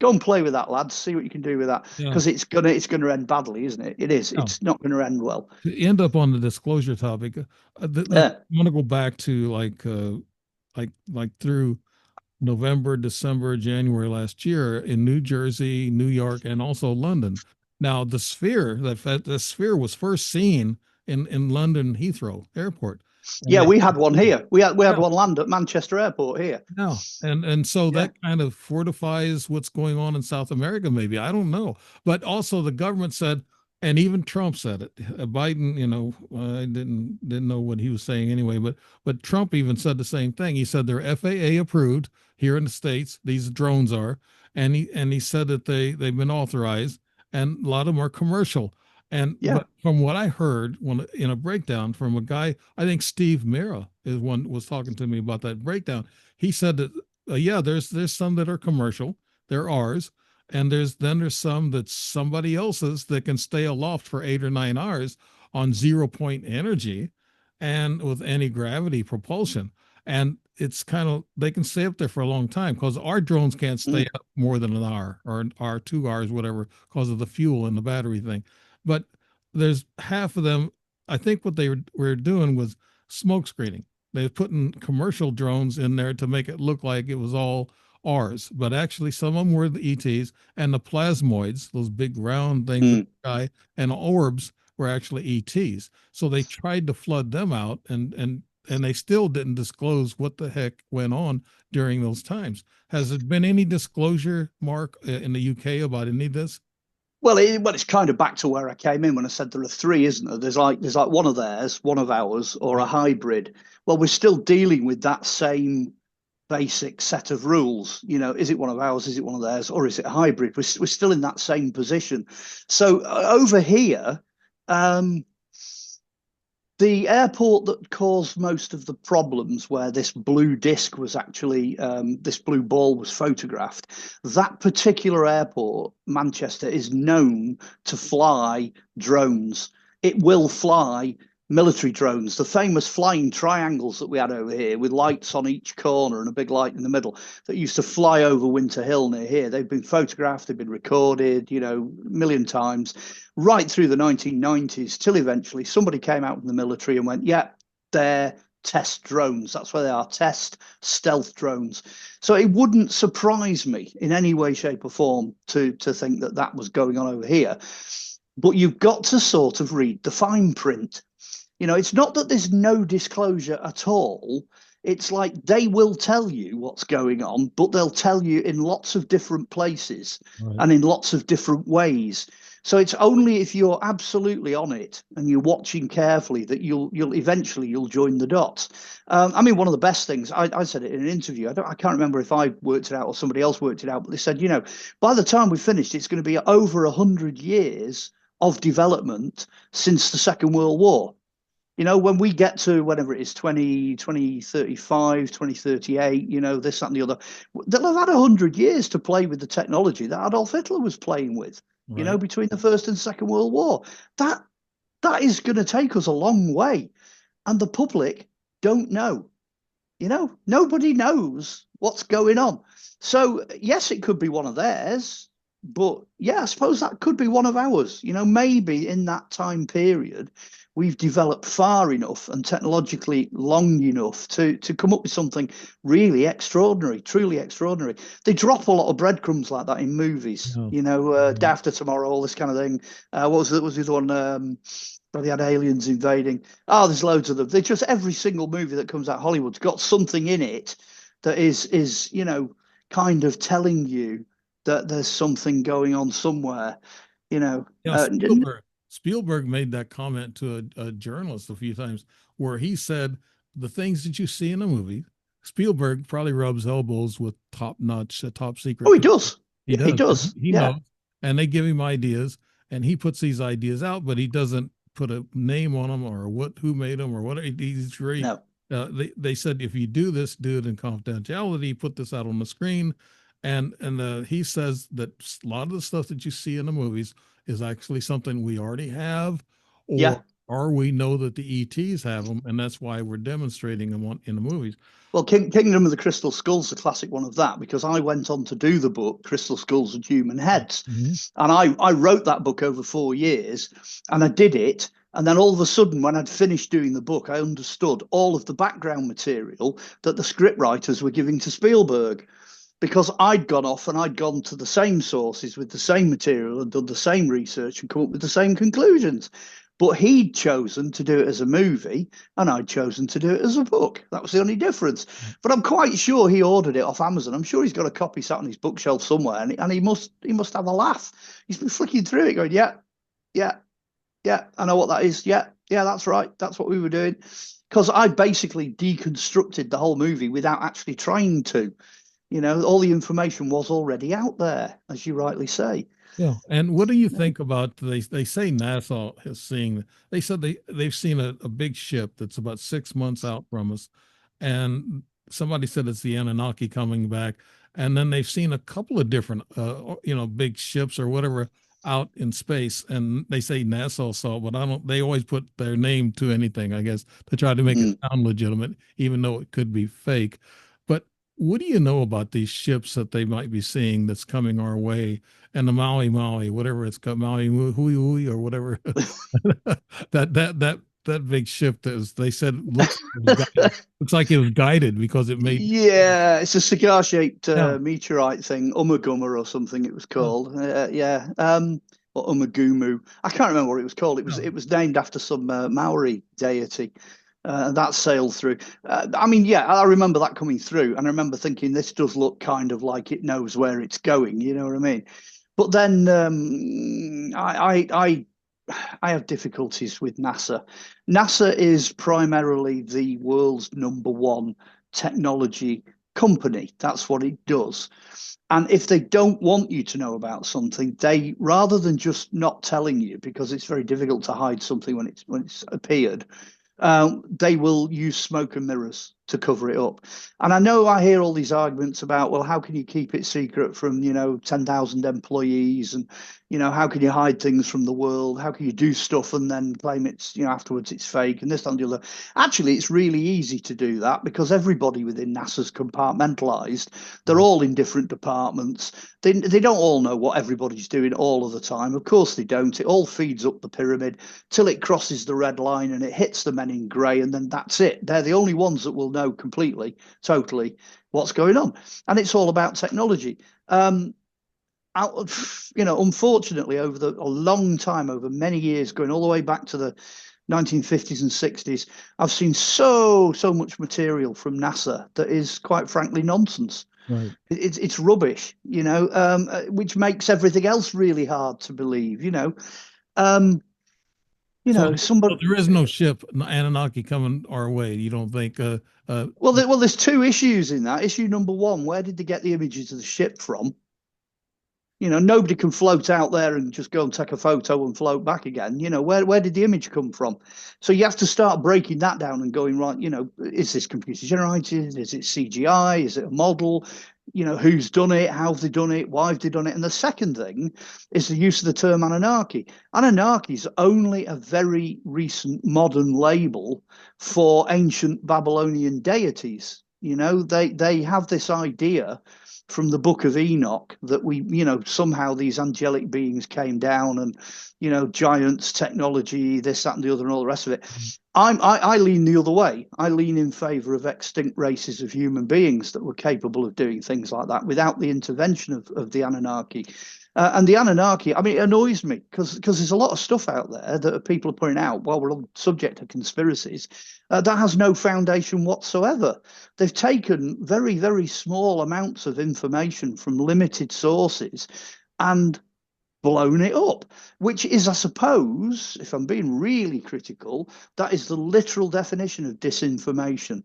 Go and play with that, lads. See what you can do with that,
Yeah.
because it's gonna end badly, isn't it? It is.
Now,
It's not going to end well.
to end up on the disclosure topic,
Yeah,
I want to go back to like through November, December, January last year in New Jersey, New York, and also London. Now, the sphere was first seen in London Heathrow Airport, and
yeah.
they
We had one here. We had
yeah,
one land at Manchester Airport here.
yeah, and so
Yeah,
that kind of fortifies what's going on in South America, maybe. I don't know. But also the government said, and even Trump said it. Biden, I didn't know what he was saying anyway, but Trump even said the same thing. He said they're FAA approved here in the States, these drones are, and he said that they've been authorized, and a lot of them are commercial. And
yeah.
but from what I heard when in a breakdown from a guy, I think Steve Mira is one was talking to me about that breakdown. He said that yeah, there's some that are commercial, they're ours, and there's some that's somebody else's that can stay aloft for 8 or 9 hours on 0 point energy and with anti-gravity propulsion. And it's kind of they can stay up there for a long time because our drones can't stay
Mm,
up more than an hour or 2 hours, whatever, because of the fuel and the battery thing. But there's half of them. I think what they were doing was smoke screening. They were putting commercial drones in there to make it look like it was all ours, but actually some of them were the ETs, and the plasmoids, those big round things in
mm.
the sky, and orbs were actually ETs. So they tried to flood them out, and they still didn't disclose what the heck went on during those times. Has there been any disclosure, Mark, in the UK about any of this?
Well, it's kind of back to where I came in when I said there are three, isn't there? There's like one of theirs, one of ours, or a
Right.
hybrid. Well, we're still dealing with that same basic set of rules. Is it one of ours? Is it one of theirs? Or is it a hybrid? We're still in that same position. So over here, um, the airport that caused most of the problems, where this blue disc was actually, this blue ball was photographed, that particular airport, Manchester, is known to fly drones. It will fly military drones, the famous flying triangles that we had over here with lights on each corner and a big light in the middle that used to fly over Winter Hill near here. They've been photographed, they've been recorded, a million times right through the 1990s till eventually somebody came out in the military and went, yeah, they're test drones. That's where they are, test stealth drones. So it wouldn't surprise me in any way, shape, or form to think that that was going on over here. But you've got to sort of read the fine print. It's not that there's no disclosure at all. It's like they will tell you what's going on, but they'll tell you in lots of different places
Right.
and in lots of different ways. So it's only if you're absolutely on it and you're watching carefully that you'll eventually you'll join the dots. I mean, one of the best things I said it in an interview. I can't remember if I worked it out or somebody else worked it out, but they said, by the time we finished, it's going to be over 100 years of development since the Second World War. When we get to whatever it is, 2035, 2038, this, that, and the other, they'll have had 100 years to play with the technology that Adolf Hitler was playing with,
Right.
between the First and Second World War. That that is going to take us a long way. And the public don't know. Nobody knows what's going on. So, yes, it could be one of theirs, but yeah, I suppose that could be one of ours. Maybe in that time period, we've developed far enough and technologically long enough to come up with something really extraordinary, truly extraordinary. They drop a lot of breadcrumbs like that in movies,
Yeah.
Day After Tomorrow, all this kind of thing. What was it? Was the other one? Where they had aliens invading. Oh, there's loads of them. They just every single movie that comes out of Hollywood's got something in it that is kind of telling you that there's something going on somewhere. You know,
Yeah,
uh,
Spielberg made that comment to a journalist a few times where he said the things that you see in a movie, Spielberg probably rubs elbows with top-notch, top
oh,
secret
he
people.
does.
He
Yeah, he
does.
does.
He
Yeah,
knows, and they give him ideas, and he puts these ideas out, but he doesn't put a name on them or who made them or what. He's very.
no,
They said if you do this, do it in confidentiality. Put this out on the screen, and he says that a lot of the stuff that you see in the movies is actually something we already have, or
yeah,
or we know that the ETs have them, and that's why we're demonstrating them in the movies.
Well, Kingdom of the Crystal Skulls, the classic one of that, because I went on to do the book Crystal Skulls and Human Heads.
Mhm.
And I wrote that book over 4 years and I did it. And then all of a sudden, when I'd finished doing the book, I understood all of the background material that the scriptwriters were giving to Spielberg, because I'd gone off and I'd gone to the same sources with the same material and done the same research and come up with the same conclusions. But he'd chosen to do it as a movie and I'd chosen to do it as a book. That was the only difference. But I'm quite sure he ordered it off Amazon. I'm sure he's got a copy sat on his bookshelf somewhere, and he must have a laugh. He's been flicking through it going, yeah, yeah, yeah, I know what that is. Yeah, yeah, that's right. That's what we were doing. Because I basically deconstructed the whole movie without actually trying to. All the information was already out there, as you rightly say.
Yeah. And what do you think about they say NASA has seen they said they've seen a big ship that's about 6 months out from us, and somebody said it's the Anunnaki coming back, and then they've seen a couple of different big ships or whatever out in space, and they say NASA saw, but I don't. They always put their name to anything, I guess, to try to make it sound legitimate, even though it could be fake. But what do you know about these ships that they might be seeing that's coming our way, and the Maui Maui, whatever it's called, Maui Hui Hui or whatever, that big ship that was, they said looks like it was guided because it made.
Yeah, it's a cigar-shaped
Yeah,
meteorite thing, Umaguma or something it was
yeah,
called. Yeah, or Umagumu. I can't remember what it was called. It was
yeah.
it was named after some Maori deity. That sailed through. I mean, yeah, I remember that coming through, and I remember thinking this does look kind of like it knows where it's going. You know what I mean? But then I have difficulties with NASA. NASA is primarily the world's number one technology company. That's what it does. And if they don't want you to know about something, they, rather than just not telling you, because it's very difficult to hide something when it's appeared, they will use smoke and mirrors to cover it up. And I know I hear all these arguments about, well, how can you keep it secret from, 10,000 employees? And, how can you hide things from the world? How can you do stuff and then claim it's, afterwards it's fake and this and the other? Actually, it's really easy to do that because everybody within NASA's compartmentalized. They're all in different departments. They don't all know what everybody's doing all of the time. Of course they don't. It all feeds up the pyramid till it crosses the red line and it hits the men in grey, and then that's it. They're the only ones that will know completely, totally what's going on. And it's all about technology. Unfortunately, over a long time, over many years, going all the way back to the 1950s and 60s, I've seen so much material from NASA that is quite frankly nonsense.
Right.
It's rubbish, which makes everything else really hard to believe.
So, so
Somebody.
there is no ship Anunnaki coming our way. You don't think?
Well, there's two issues in that. Issue number one: where did they get the images of the ship from? Nobody can float out there and just go and take a photo and float back again. Where did the image come from? So you have to start breaking that down and going, right, is this computer generated? Is it CGI? Is it a model? Who's done it? How have they done it? Why have they done it? And the second thing is the use of the term Anunnaki. Anunnaki is only a very recent modern label for ancient Babylonian deities. They have this idea from the Book of Enoch that somehow these angelic beings came down and, giants, technology, this, that, and the other, and all the rest of it. I lean the other way. I lean in favor of extinct races of human beings that were capable of doing things like that without the intervention of the Anunnaki. And the Anunnaki, I mean, it annoys me because there's a lot of stuff out there that people are putting out while we're on subject to conspiracies that has no foundation whatsoever. They've taken very, very small amounts of information from limited sources and blown it up, which is, I suppose, if I'm being really critical, that is the literal definition of disinformation.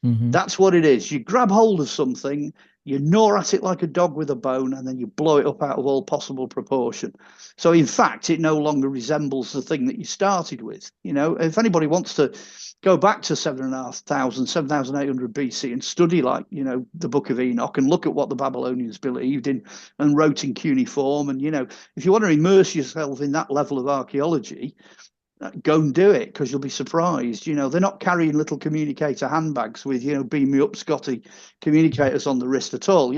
Mm-hmm.
That's what it is. You grab hold of something, you gnaw at it like a dog with a bone, and then you blow it up out of all possible proportion. So, in fact, it no longer resembles the thing that you started with. If anybody wants to go back to 7,800 BC and study, like, the Book of Enoch and look at what the Babylonians believed in and wrote in cuneiform, and, if you want to immerse yourself in that level of archaeology, go and do it because you'll be surprised. They're not carrying little communicator handbags with, beam me up, Scotty, communicators on the wrist at all.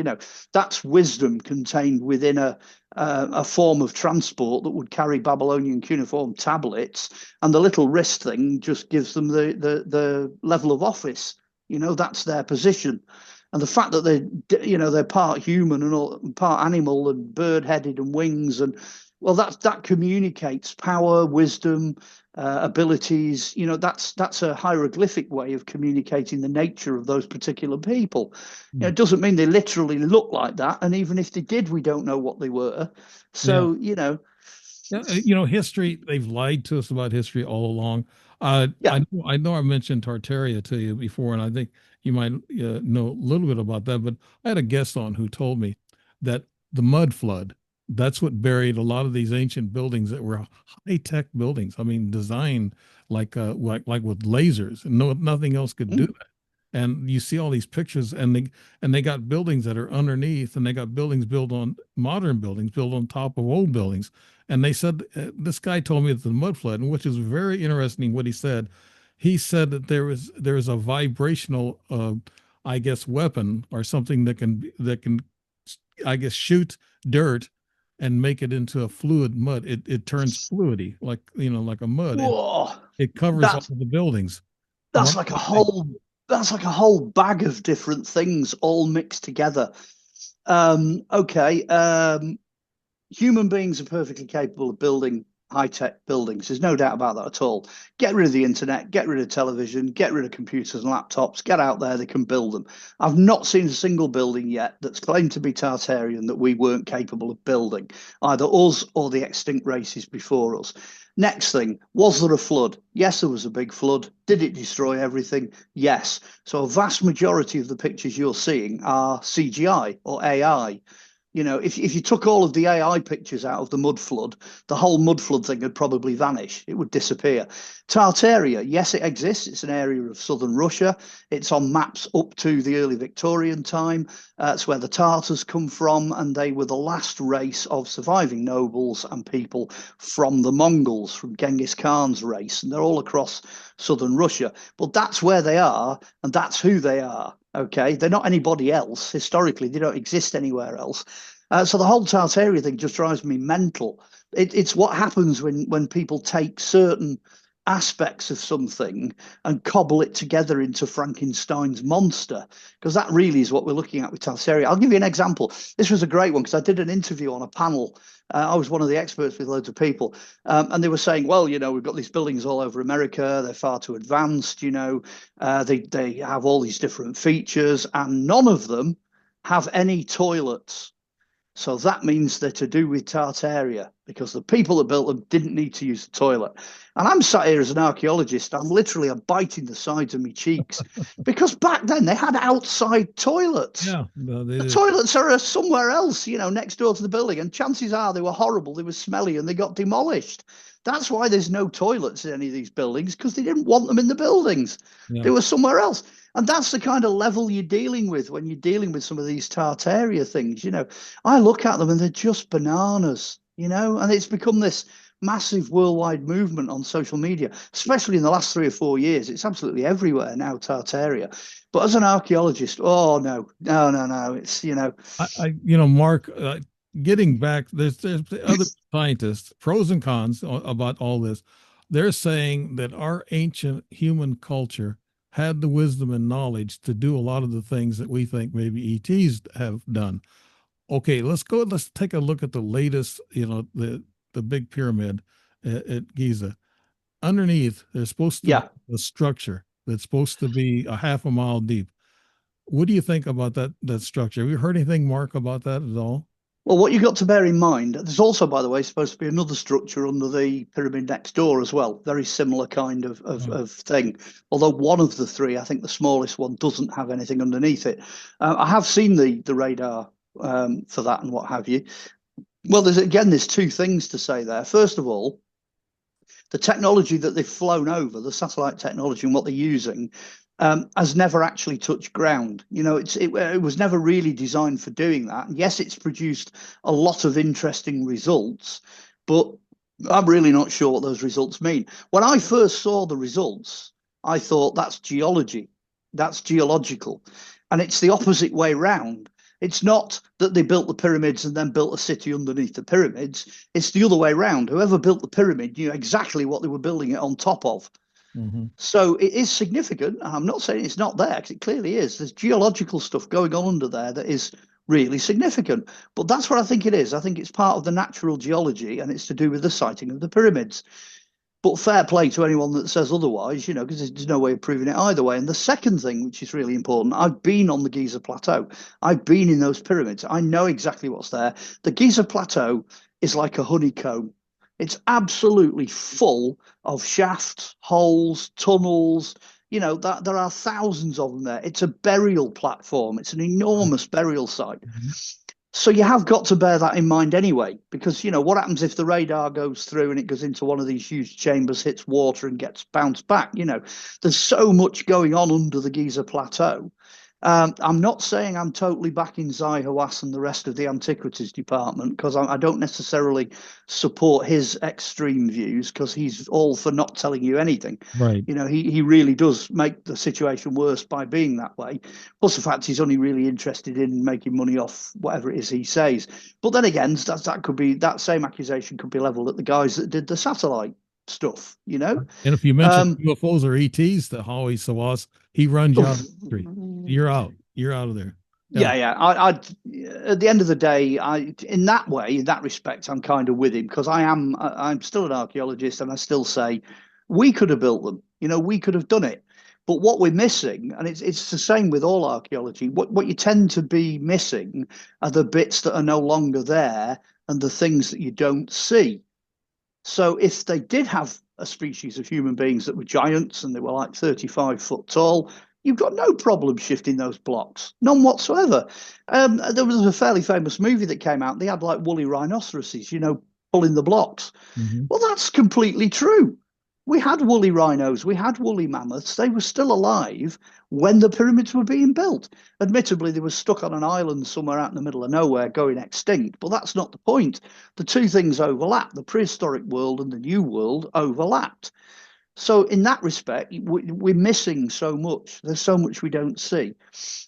That's wisdom contained within a form of transport that would carry Babylonian cuneiform tablets, and the little wrist thing just gives them the level of office. That's their position. And the fact that they're part human and all, part animal and bird-headed and wings, and well, that communicates power, wisdom, abilities. That's a hieroglyphic way of communicating the nature of those particular people.
Mm.
It doesn't mean they literally look like that, and even if they did, we don't know what they were.
Yeah.
So
Yeah, history, they've lied to us about history all along.
yeah.
I know I mentioned Tartaria to you before, and I think you might know a little bit about that. But I had a guest on who told me that the mud flood, that's what buried a lot of these ancient buildings that were high-tech buildings. I mean, designed like with lasers, and nothing else could do
Mm.
that. And you see all these pictures, and they got buildings that are underneath, and they got buildings built on modern buildings built on top of old buildings. And they said this guy told me that the mud flood, and which is very interesting what he said. He said that there is a vibrational, I guess, weapon or something that can, I guess, shoot dirt and make it into a fluid mud. It turns fluidy like a mud, and
Whoa,
it covers all
that's
of the buildings.
that's
Mark,
like
what
a
do you think?
whole that's like a whole bag of different things all mixed together. Okay. Human beings are perfectly capable of building high-tech buildings. There's no doubt about that at all. Get rid of the internet, get rid of television, get rid of computers and laptops, get out there, they can build them. I've not seen a single building yet that's claimed to be Tartarian that we weren't capable of building, either us or the extinct races before us. Next thing, was there a flood? Yes, there was a big flood. Did it destroy everything? Yes. So a vast majority of the pictures you're seeing are CGI or AI. If you took all of the AI pictures out of the mud flood, the whole mud flood thing would probably vanish. It would disappear. Tartaria, yes, it exists. It's an area of southern Russia. It's on maps up to the early Victorian time. It's where the Tartars come from, and they were the last race of surviving nobles and people from the Mongols, from Genghis Khan's race. And they're all across southern Russia. But that's where they are, and that's who they are. Okay, they're not anybody else. Historically, they don't exist anywhere else. So the whole Tartaria thing just drives me mental. It's what happens when people take certain aspects of something and cobble it together into Frankenstein's monster, because that really is what we're looking at with Tartaria. I'll give you an example. This was a great one because I did an interview on a panel. I was one of the experts with loads of people, and they were saying, well, we've got these buildings all over America. They're far too advanced. They have all these different features, and none of them have any toilets. So that means they're to do with Tartaria because the people that built them didn't need to use the toilet. And I'm sat here as an archaeologist. I'm literally biting the sides of my cheeks because back then they had outside toilets.
Yeah, no, they
The
did.
toilets are somewhere else, next door to the building. And chances are they were horrible, they were smelly, and they got demolished. That's why there's no toilets in any of these buildings, because they didn't want them in the buildings. They
Yeah.
were somewhere else. And that's the kind of level you're dealing with when you're dealing with some of these Tartaria things. I look at them and they're just bananas, and it's become this massive worldwide movement on social media, especially in the last 3 or 4 years. It's absolutely everywhere now, Tartaria. But as an archaeologist, oh no, no, no, no.
Mark, getting back, there's other scientists, pros and cons about all this. They're saying that our ancient human culture had the wisdom and knowledge to do a lot of the things that we think maybe ETs have done. Okay, let's go. Let's take a look at the latest, the big pyramid at Giza. Underneath, there's supposed to be
Yeah.
a structure that's supposed to be a half a mile deep. What do you think about that structure? Have you heard anything, Mark, about that at all?
Well, what you've got to bear in mind, there's also, by the way, supposed to be another structure under the pyramid next door as well. Very similar kind
Oh,
of thing. Although one of the three, I think the smallest one, doesn't have anything underneath it. I have seen the radar for that and what have you. Well, there's two things to say there. First of all, the technology that they've flown over, the satellite technology and what they're using, has never actually touched ground. It was never really designed for doing that. And yes, it's produced a lot of interesting results, but I'm really not sure what those results mean. When I first saw the results, I thought that's geology, that's geological. And it's the opposite way round. It's not that they built the pyramids and then built a city underneath the pyramids. It's the other way round. Whoever built the pyramid knew exactly what they were building it on top of.
Hmm.
So it is significant. I'm not saying it's not there because it clearly is. There's geological stuff going on under there that is really significant. But that's what I think it is. I think it's part of the natural geology and it's to do with the sighting of the pyramids. But fair play to anyone that says otherwise, because there's no way of proving it either way. And the second thing, which is really important, I've been on the Giza Plateau. I've been in those pyramids. I know exactly what's there. The Giza Plateau is like a honeycomb. It's absolutely full of shafts, holes, tunnels. That there are thousands of them there. It's a burial platform. It's an enormous burial site.
Hmm.
So you have got to bear that in mind anyway, because what happens if the radar goes through and it goes into one of these huge chambers, hits water and gets bounced back? There's so much going on under the Giza Plateau. I'm not saying I'm totally backing Zai Hawass and the rest of the Antiquities Department because I don't necessarily support his extreme views because he's all for not telling you anything.
Right.
He really does make the situation worse by being that way. Plus the fact he's only really interested in making money off whatever it is he says. But then again, that same accusation could be leveled at the guys that did the satellite stuff.
And if you mention
Um,
UFOs or ETs, the Howie Sawas, he runs you out of the country. You're out. You're out of there. Yeah.
Yeah. At the end of the day, in that way, in that respect, I'm kind of with him because I'm still an archaeologist and I still say we could have built them. We could have done it. But what we're missing, and it's the same with all archaeology, what you tend to be missing are the bits that are no longer there and the things that you don't see. So if they did have a species of human beings that were giants and they were like 35 foot tall, you've got no problem shifting those blocks, none whatsoever. There was a fairly famous movie that came out. They had like woolly rhinoceroses, pulling the blocks.
Hmm.
Well, that's completely true. We had woolly rhinos, we had woolly mammoths. They were still alive when the pyramids were being built. Admittedly, they were stuck on an island somewhere out in the middle of nowhere going extinct, but that's not the point. The two things overlap. The prehistoric world and the new world overlapped. So in that respect, we're missing so much. There's so much we don't see.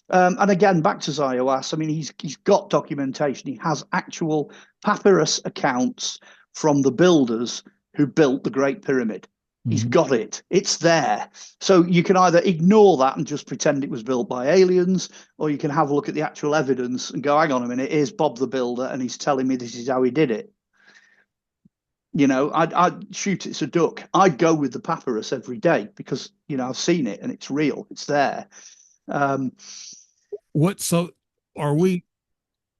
And again, back to Zai Hawass, I mean, he's got documentation. He has actual papyrus accounts from the builders who built the Great Pyramid. He's
Hmm.
got it. It's there. So you can either ignore that and just pretend it was built by aliens, or you can have a look at the actual evidence and go, hang on a minute, here's Bob the Builder, and he's telling me this is how he did it. I'd shoot it's a duck. I'd go with the papyrus every day because, I've seen it and it's real. It's there. Um,
What? So are we?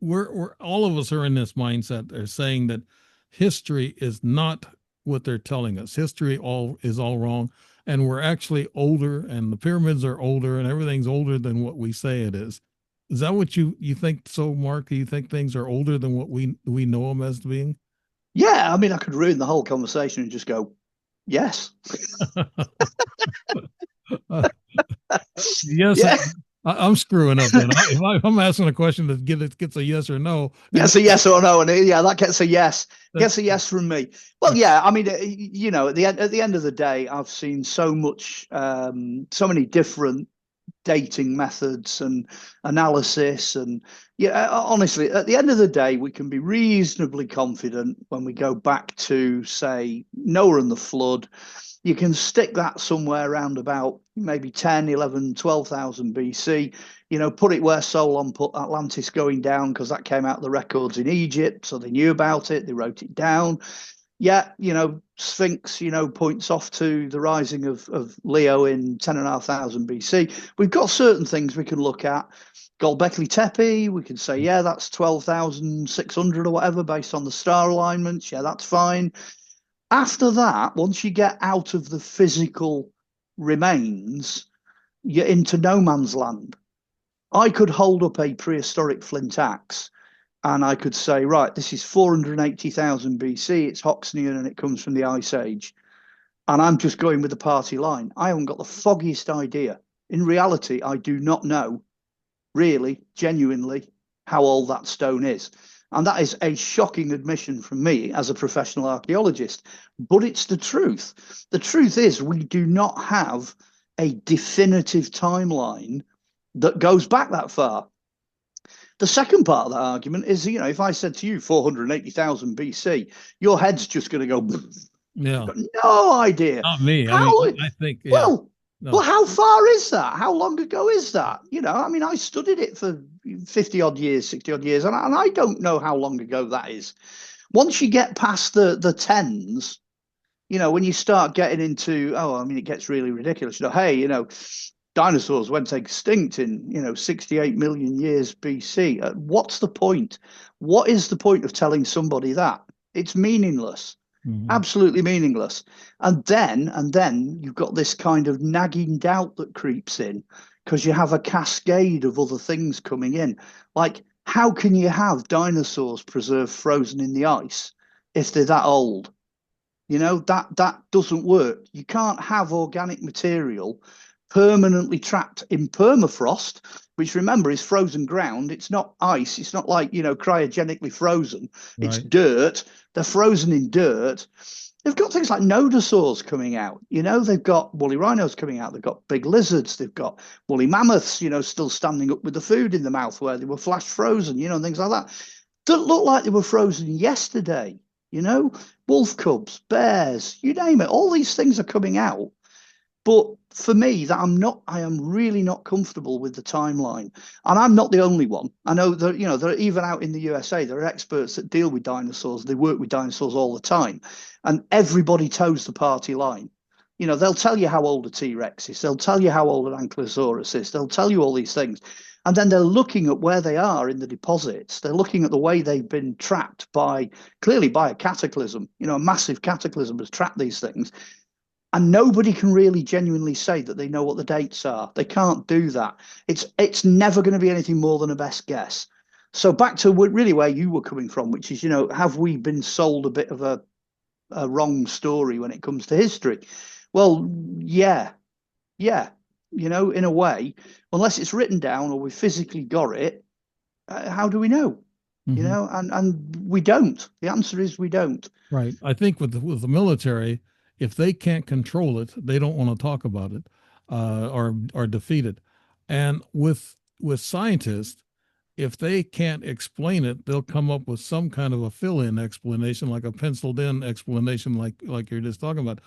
We're all of us are in this mindset. They're saying that history is not what they're telling us. History all is all wrong, and we're actually older, and the pyramids are older, and everything's older than what we say it is. Is that what you think? So, Mark, do you think things are older than what we know them as being?
yeah, I mean, I could ruin the whole conversation and just go, yes.
Uh, yes,
Yeah.
I'm screwing up then. If I'm asking a question that gets a yes or no, and
Gets a yes or no. And yeah, that gets a yes.
that,
Gets a yes from me. Well, yeah, I mean, at the end of the day, I've seen so much, so many different dating methods and analysis. And yeah, honestly, at the end of the day, we can be reasonably confident when we go back to, say, Noah and the flood. You can stick that somewhere around about maybe 10, 11, 12,000 BC. Put it where Solon put Atlantis going down because that came out of the records in Egypt. So they knew about it. They wrote it down. Yeah, Sphinx, points off to the rising of Leo in 10,500 BC. We've got certain things we can look at. Göbekli Tepe, we can say, yeah, that's 12,600 or whatever based on the star alignments. Yeah, that's fine. After that, once you get out of the physical remains, you're into no man's land. I could hold up a prehistoric flint axe and I could say, right, this is 480,000 BC, it's Hoxnean and it comes from the Ice Age. And I'm just going with the party line. I haven't got the foggiest idea. In reality, I do not know, really, genuinely, how old that stone is. And that is a shocking admission from me as a professional archaeologist. But it's the truth. The truth is, we do not have a definitive timeline that goes back that far. The second part of that argument is, if I said to you 480,000 BC, your head's just going to go,
Yeah.
got no idea.
Not me. I mean,
How,
I think, yeah.
well, well,
No.
how far is that? How long ago is that? I mean, I studied it for 50 odd years, 60 odd years, and I don't know how long ago that is. Once you get past the tens, when you start getting into, oh, I mean, it gets really ridiculous. Hey, dinosaurs went extinct in 68 million years BC. What's the point? What is the point of telling somebody that? It's meaningless,
Mhm.
absolutely meaningless. And then you've got this kind of nagging doubt that creeps in because you have a cascade of other things coming in. Like, how can you have dinosaurs preserved frozen in the ice if they're that old? That doesn't work. You can't have organic material permanently trapped in permafrost, which, remember, is frozen ground. It's not ice. It's not like, cryogenically frozen. It's
Right.
dirt. They're frozen in dirt. They've got things like nodosaurs coming out. They've got woolly rhinos coming out. They've got big lizards. They've got woolly mammoths, still standing up with the food in the mouth where they were flash frozen, and things like that. That look like they were frozen yesterday. Wolf cubs, bears, you name it. All these things are coming out. But for me, I am really not comfortable with the timeline. And I'm not the only one. I know that, they're even out in the USA, there are experts that deal with dinosaurs. They work with dinosaurs all the time. And everybody toes the party line. They'll tell you how old a T-Rex is. They'll tell you how old an Ankylosaurus is. They'll tell you all these things. And then they're looking at where they are in the deposits. They're looking at the way they've been trapped clearly by a cataclysm. A massive cataclysm has trapped these things. And nobody can really genuinely say that they know what the dates are. They can't do that. It's never going to be anything more than a best guess. So back to really where you were coming from, which is, have we been sold a bit of a wrong story when it comes to history? Well, yeah, yeah, in a way, unless it's written down or we physically got it, how do we know?
Mhm.
And we don't. The answer is we don't.
Right. I think with the military, if they can't control it, they don't want to talk about it, or defeat it. And with scientists, if they can't explain it, they'll come up with some kind of a fill-in explanation, like a penciled-in explanation, like you're just talking about.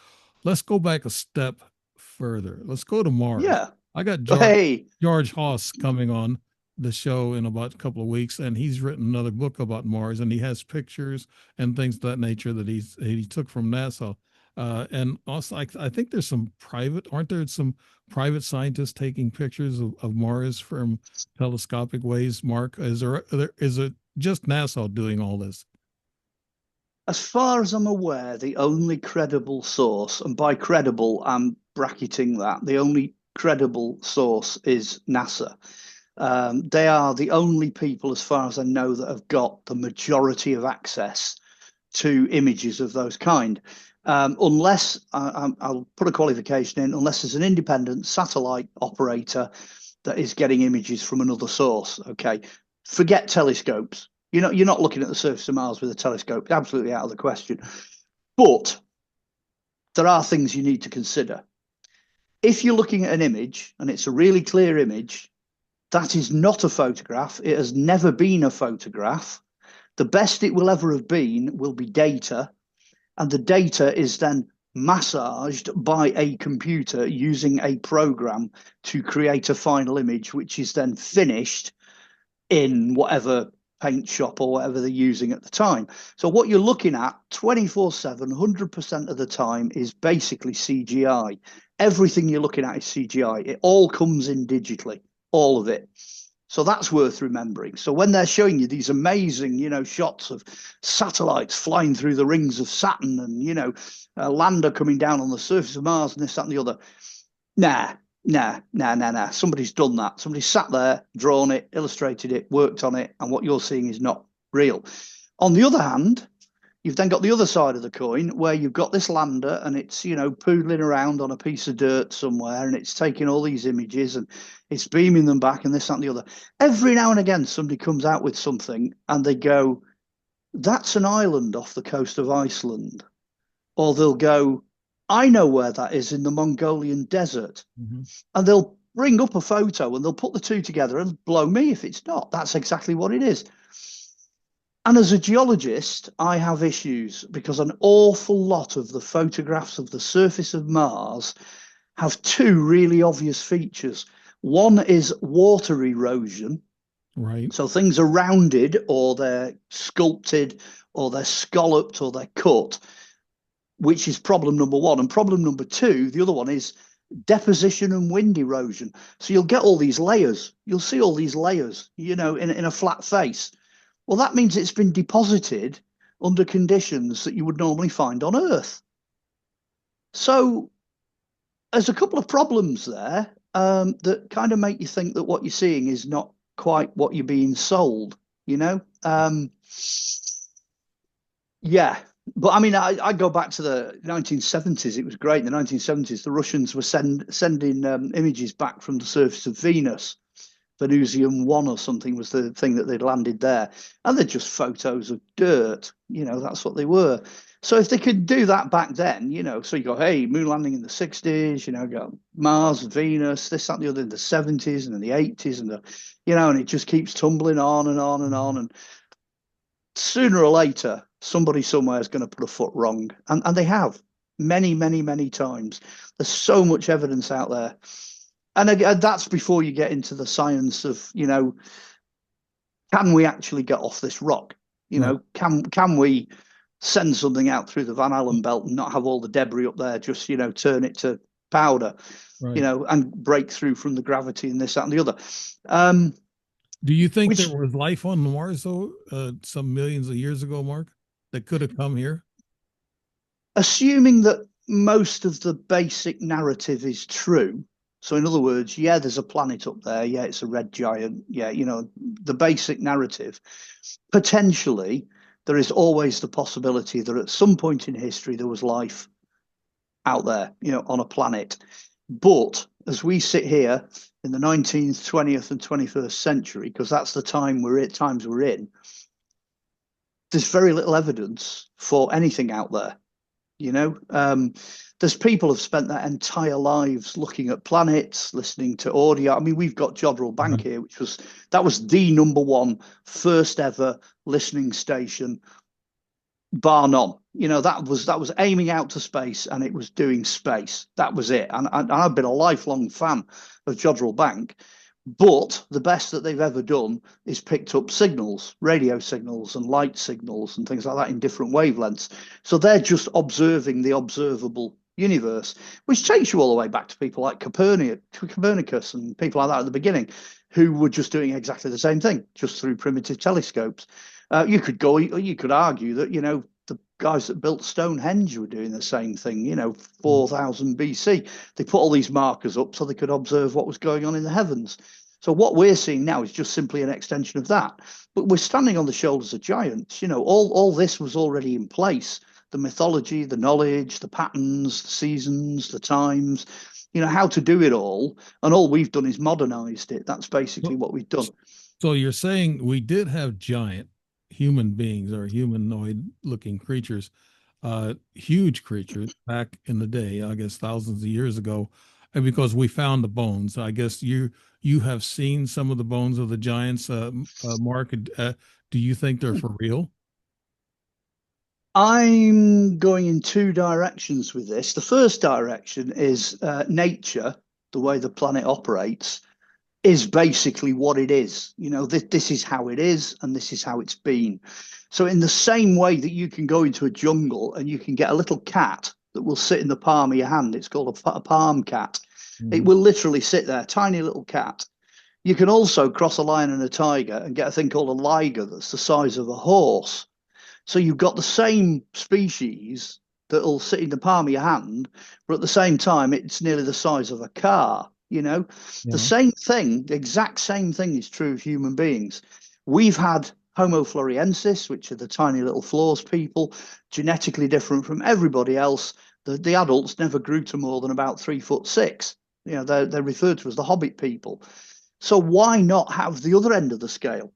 Let's go back a step further. Let's go to Mars.
Yeah.
I got
Hey,
George Haas coming on the show in about a couple of weeks, and he's written another book about Mars, and he has pictures and things of that nature that he took from NASA. And also, I think there's aren't there some private scientists taking pictures of Mars from telescopic ways? Mark, is it just NASA doing all this?
as far as I'm aware, the only credible source, and by credible, I'm bracketing that, the only credible source is NASA. They are the only people, as far as I know, that have got the majority of access to images of those kind. Unless I'll put a qualification in, unless there's an independent satellite operator that is getting images from another source. Okay, forget telescopes. You're not looking at the surface of Mars with a telescope. Absolutely out of the question. But there are things you need to consider. If you're looking at an image and it's a really clear image, that is not a photograph. It has never been a photograph. The best it will ever have been will be data, and the data is then massaged by a computer using a program to create a final image, which is then finished in whatever paint shop or whatever they're using at the time. So what you're looking at 24/7, 100% of the time is basically CGI. Everything you're looking at is CGI. It all comes in digitally, all of it. So that's worth remembering. So when they're showing you these amazing, shots of satellites flying through the rings of Saturn and, a lander coming down on the surface of Mars and this, that, and the other, nah, nah. Somebody's done that. Somebody sat there, drawn it, illustrated it, worked on it, and what you're seeing is not real. On the other hand, you've then got the other side of the coin where you've got this lander and it's, poodling around on a piece of dirt somewhere and it's taking all these images and it's beaming them back and this, that, and the other. Every now and again, somebody comes out with something and they go, that's an island off the coast of Iceland. Or they'll go, I know where that is in the Mongolian desert.
Mhm.
And they'll bring up a photo and they'll put the two together and blow me if it's not. That's exactly what it is. And as a geologist, I have issues because an awful lot of the photographs of the surface of Mars have two really obvious features. One is water erosion.
Right.
So things are rounded or they're sculpted or they're scalloped or they're cut, which is problem number one. And problem number two, the other one is deposition and wind erosion. So you'll get all these layers. You'll see all these layers, in a flat face. Well, that means it's been deposited under conditions that you would normally find on Earth. So there's a couple of problems there that kind of make you think that what you're seeing is not quite what you're being sold, you know? Yeah. But I mean, I go back to the 1970s. It was great in the 1970s. The Russians were sending images back from the surface of Venus. Venusium 1 or something was the thing that they'd landed there. And they're just photos of dirt. That's what they were. So if they could do that back then, so you go, hey, moon landing in the 60s, got Mars, Venus, this, that, and the other in the 70s and in the 80s, and it just keeps tumbling on and on and on. And sooner or later, somebody somewhere is going to put a foot wrong. And they have many, many, many times. There's so much evidence out there. And again, that's before you get into the science of, can we actually get off this rock?
Right.
Can we send something out through the Van Allen belt and not have all the debris up there, just, turn it to powder,
Right.
and break through from the gravity and this, that, and the other.
Do you think there
Which,
was life on Mars, though, some millions of years ago, Mark, that could have come here?
assuming that most of the basic narrative is true, so in other words, yeah, there's a planet up there, yeah, it's a red giant, yeah, the basic narrative, potentially there is always the possibility that at some point in history there was life out there, on a planet. But as we sit here in the 19th, 20th, and 21st century, because that's the times we're in, there's very little evidence for anything out there. There's people who've spent their entire lives looking at planets, listening to audio. I mean, we've got Jodrell Bank
Right.
here, that was the number one first ever listening station, bar none. That was aiming out to space and it was doing space. That was it. And I've been a lifelong fan of Jodrell Bank. But the best that they've ever done is picked up signals, radio signals and light signals and things like that in different wavelengths. So they're just observing the observable universe, which takes you all the way back to people like Copernicus and people like that at the beginning, who were just doing exactly the same thing, just through primitive telescopes. You could argue that, the guys that built Stonehenge were doing the same thing, 4000 BC. They put all these markers up so they could observe what was going on in the heavens. So what we're seeing now is just simply an extension of that. But we're standing on the shoulders of giants. All this was already in place. The mythology, the knowledge, the patterns, the seasons, the times, how to do it all. And all we've done is modernized it. That's basically
So,
what we've done.
so you're saying we did have giant human beings or humanoid looking creatures, huge creatures back in the day, I guess thousands of years ago, and because we found the bones, I guess you have seen some of the bones of the giants, Mark. Do you think they're for real?
I'm going in two directions with this. The first direction is nature, the way the planet operates, is basically what it is. This is how it is, and this is how it's been. So, in the same way that you can go into a jungle and you can get a little cat that will sit in the palm of your hand, it's called a palm cat. It
Mhm.
will literally sit there, tiny little cat. You can also cross a lion and a tiger and get a thing called a liger that's the size of a horse. So you've got the same species that'll sit in the palm of your hand, but at the same time, it's nearly the size of a car. The
Yeah.
same thing, the exact same thing is true of human beings. We've had Homo floresiensis, which are the tiny little floors people, genetically different from everybody else. The adults never grew to more than about 3'6". They're referred to as the hobbit people. So why not have the other end of the scale?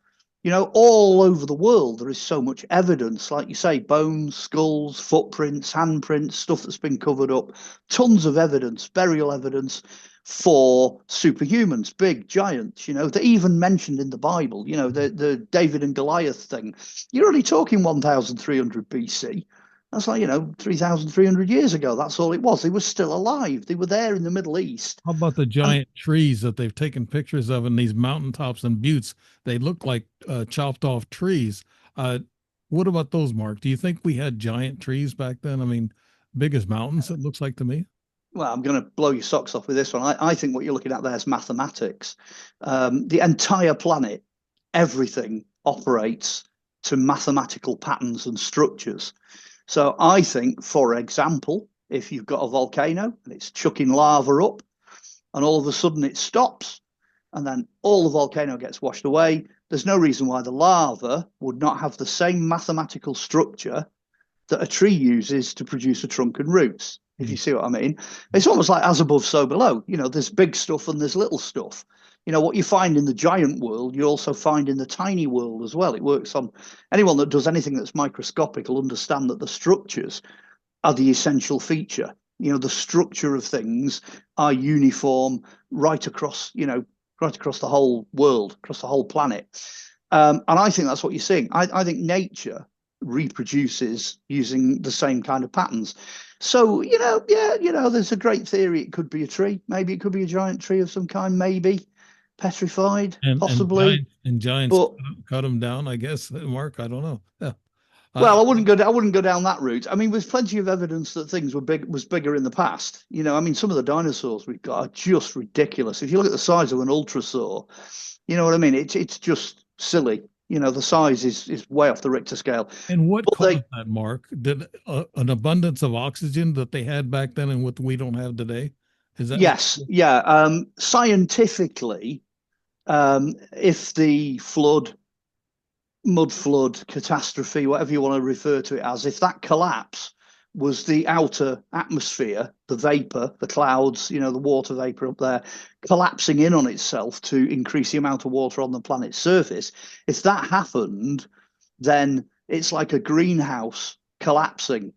All over the world, there is so much evidence, like you say, bones, skulls, footprints, handprints, stuff that's been covered up, tons of evidence, burial evidence for superhumans, big giants, they're even mentioned in the Bible, the David and Goliath thing. You're only talking 1300 BC. That's like, 3,300 years ago. That's all it was. They were still alive. They were there in the Middle East.
How about the
And
giant trees that they've taken pictures of in these mountaintops and buttes? They look like chopped off trees. Uh, what about those, Mark? Do you think we had giant trees back then? I mean, big as mountains, it looks like to me.
well, I'm going to blow your socks off with this one. I think what you're looking at there is mathematics. The entire planet, everything operates to mathematical patterns and structures. So I think, for example, if you've got a volcano and it's chucking lava up and all of a sudden it stops and then all the volcano gets washed away, there's no reason why the lava would not have the same mathematical structure that a tree uses to produce a trunk and roots, if you see what I mean. It's almost like as above, so below. There's big stuff and there's little stuff. What you find in the giant world, you also find in the tiny world as well. It works on anyone that does anything that's microscopic will understand that the structures are the essential feature. The structure of things are uniform right across, right across the whole world, across the whole planet. And I think that's what you're seeing. I think nature reproduces using the same kind of patterns. So, yeah, there's a great theory. It could be a tree. Maybe it could be a giant tree of some kind, maybe petrified, possibly.
And giants
But
cut them down, I guess. Mark, I don't know. Yeah.
well,
I,
I wouldn't go down that route. I mean, there's plenty of evidence that things was bigger in the past. I mean, some of the dinosaurs we've got are just ridiculous. If you look at the size of an ultrasaur, you know what I mean? It's just silly. The size is way off the Richter scale.
and what
But
caused that, Mark? Did an abundance of oxygen that they had back then and what we don't have today? Is that what?
yes, yeah. Scientifically, if the mud flood, catastrophe, whatever you want to refer to it as, if that collapse was the outer atmosphere, the vapor, the clouds, the water vapor up there, collapsing in on itself to increase the amount of water on the planet's surface, if that happened, then it's like a greenhouse collapsing.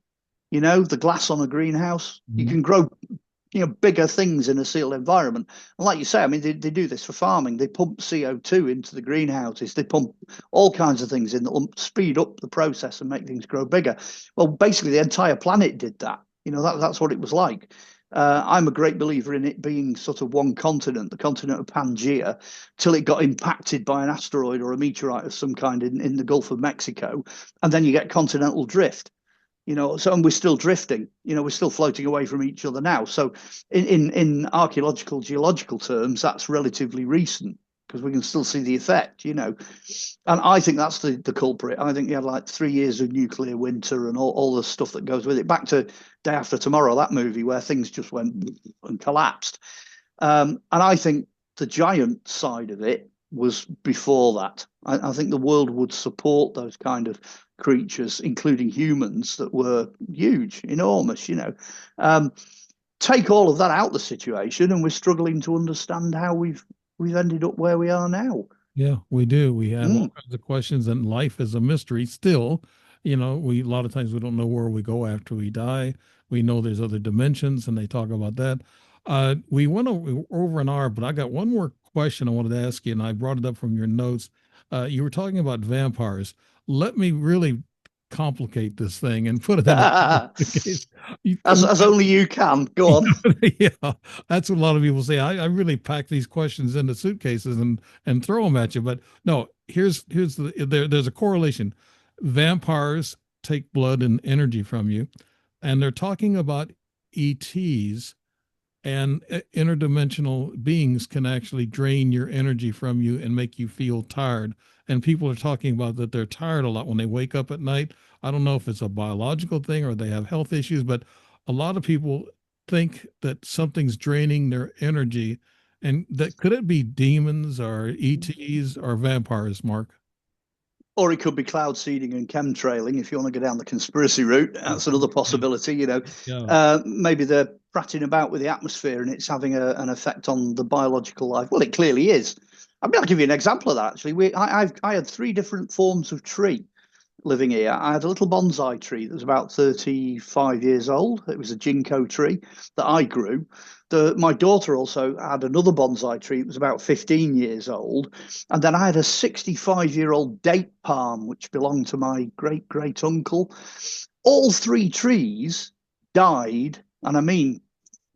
The glass on a greenhouse, you
Mhm.
can grow bigger things in a sealed environment. And like you say, I mean, they do this for farming. They pump CO2 into the greenhouses. They pump all kinds of things in that will speed up the process and make things grow bigger. Well, basically, the entire planet did that. That's what it was like. I'm a great believer in it being sort of one continent, the continent of Pangea, till it got impacted by an asteroid or a meteorite of some kind in the Gulf of Mexico. And then you get continental drift. And we're still drifting, we're still floating away from each other now. So in archaeological, geological terms, that's relatively recent because we can still see the effect, And I think that's the culprit. I think you had like 3 years of nuclear winter and all the stuff that goes with it. Back to Day After Tomorrow, that movie where things just went and collapsed. And I think the giant side of it was before that. I think the world would support those kind of creatures, including humans that were huge, enormous, Take all of that out of the situation, and we're struggling to understand how we've ended up where we are now.
Yeah, we do. We have all
Mm.
kinds of questions, and life is a mystery still. We a lot of times we don't know where we go after we die. We know there's other dimensions, and they talk about that. We went over an hour, but I got one more question I wanted to ask you, and I brought it up from your notes. You were talking about vampires. Let me really complicate this thing and put it in a case.
As only you can. Go on.
Yeah, that's what a lot of people say. I really pack these questions into suitcases and throw them at you. But no, there's a correlation. Vampires take blood and energy from you, and they're talking about ETs and interdimensional beings can actually drain your energy from you and make you feel tired. And people are talking about that they're tired a lot when they wake up at night. I don't know if it's a biological thing or they have health issues, but a lot of people think that something's draining their energy. And that could it be demons or ETs or vampires, Mark?
Or it could be cloud seeding and chemtrailing if you want to go down the conspiracy route. That's another possibility.
Yeah.
Maybe they're prattling about with the atmosphere and it's having an effect on the biological life. Well, it clearly is. I mean, I'll give you an example of that. Actually, I had three different forms of tree living here. I had a little bonsai tree that was about 35 years old. It was a ginkgo tree that I grew. My daughter also had another bonsai tree. It was about 15 years old. And then I had a 65-year-old date palm, which belonged to my great great uncle. All three trees died, and I mean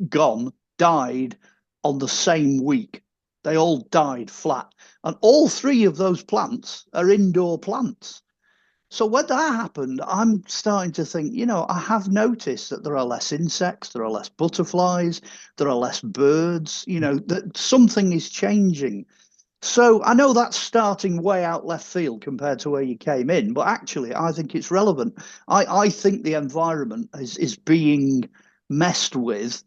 gone, died on the same week. They all died flat. And all three of those plants are indoor plants. So when that happened, I'm starting to think, I have noticed that there are less insects, there are less butterflies, there are less birds, that something is changing. So I know that's starting way out left field compared to where you came in, but actually I think it's relevant. I think the environment is being messed with,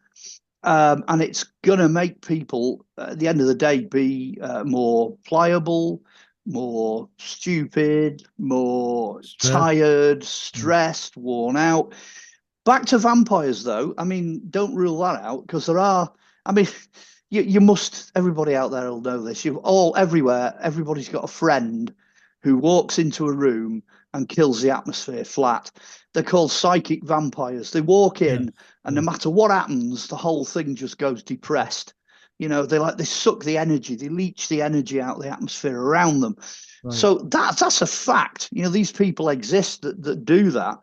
and it's going to make people, at the end of the day, be more pliable, more stupid, more
Stress.
tired,
Yeah.
stressed, worn out. Back to vampires, though. I mean, don't rule that out because there are. I mean, you must. Everybody out there will know this. You've all everywhere. Everybody's got a friend who walks into a room and kills the atmosphere flat. They're called psychic vampires. They walk
Yes.
in, and no
Yes.
matter what happens, the whole thing just goes depressed. They suck the energy, they leach the energy out of the atmosphere around them.
Right.
So that's a fact. These people exist that do that.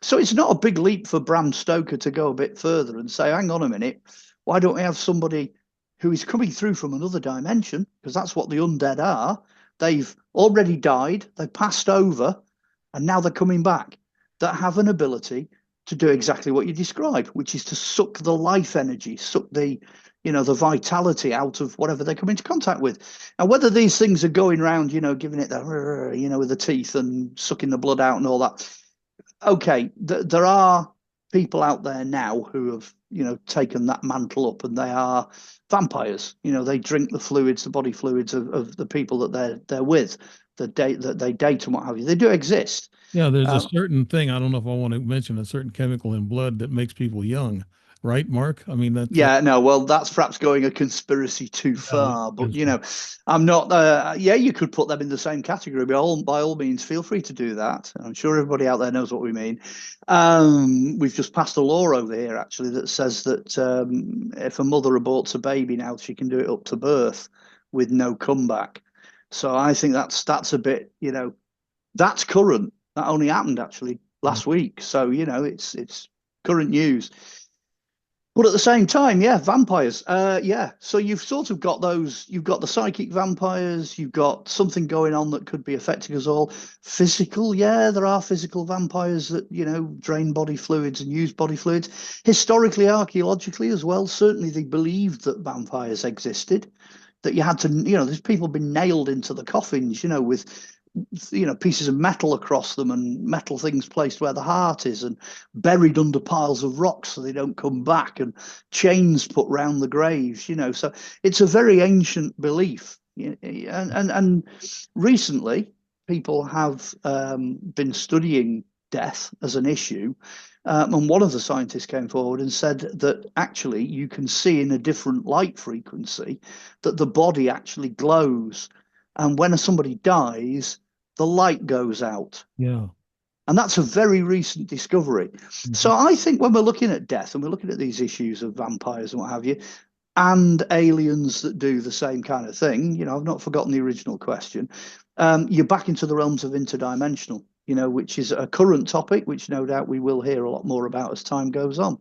So it's not a big leap for Bram Stoker to go a bit further and say, hang on a minute, why don't we have somebody who is coming through from another dimension? Because that's what the undead are. They've already died, they passed over, and now they're coming back, that have an ability to do exactly what you describe, which is to suck the life energy, suck the vitality out of whatever they come into contact with. And whether these things are going around, giving it the, with the teeth and sucking the blood out and all that, okay, there are people out there now who have, taken that mantle up, and they are vampires. They drink the fluids, the body fluids of the people that they're with, that they date and what have you. They do exist.
Yeah, there's a
Um,
certain thing. I don't know if I want to mention a certain chemical in blood that makes people young, right, Mark? I mean, that's
Yeah, no, well, that's perhaps going a conspiracy too
yeah,
far, but
that's true.
I'm not. Yeah, you could put them in the same category. By all means, feel free to do that. I'm sure everybody out there knows what we mean. We've just passed a law over here actually that says that if a mother aborts a baby now, she can do it up to birth with no comeback. So I think that's a bit, that's current. That only happened actually
Yeah.
last week. So it's current news. But at the same time, yeah, vampires. Yeah. So you've sort of got those, you've got the psychic vampires, you've got something going on that could be affecting us all. Physical, yeah, there are physical vampires that, drain body fluids and use body fluids. Historically, archaeologically as well, certainly they believed that vampires existed, that you had to, there's people been nailed into the coffins, with pieces of metal across them and metal things placed where the heart is and buried under piles of rocks so they don't come back, and chains put round the graves. So it's a very ancient belief. And recently people have been studying death as an issue, and one of the scientists came forward and said that actually you can see in a different light frequency that the body actually glows, and when somebody dies, the light goes out.
Yeah.
And that's a very recent discovery.
Mhm.
So I think when we're looking at death and we're looking at these issues of vampires and what have you, and aliens that do the same kind of thing, I've not forgotten the original question. You're back into the realms of interdimensional, which is a current topic, which no doubt we will hear a lot more about as time goes on.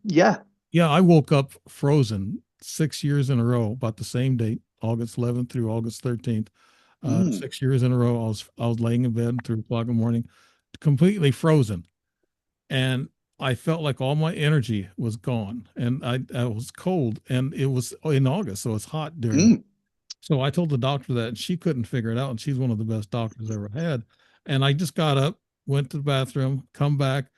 Yeah.
Yeah, I woke up frozen 6 years in a row, about the same date, August 11th through August 13th.
Mm,
6 years in a row, I was laying in bed 3 o'clock in the morning, completely frozen, and I felt like all my energy was gone, and I was cold, and it was in August, so it's hot during.
mm,
So I told the doctor that, and she couldn't figure it out, and she's one of the best doctors I ever had. And I just got up, went to the bathroom, come back,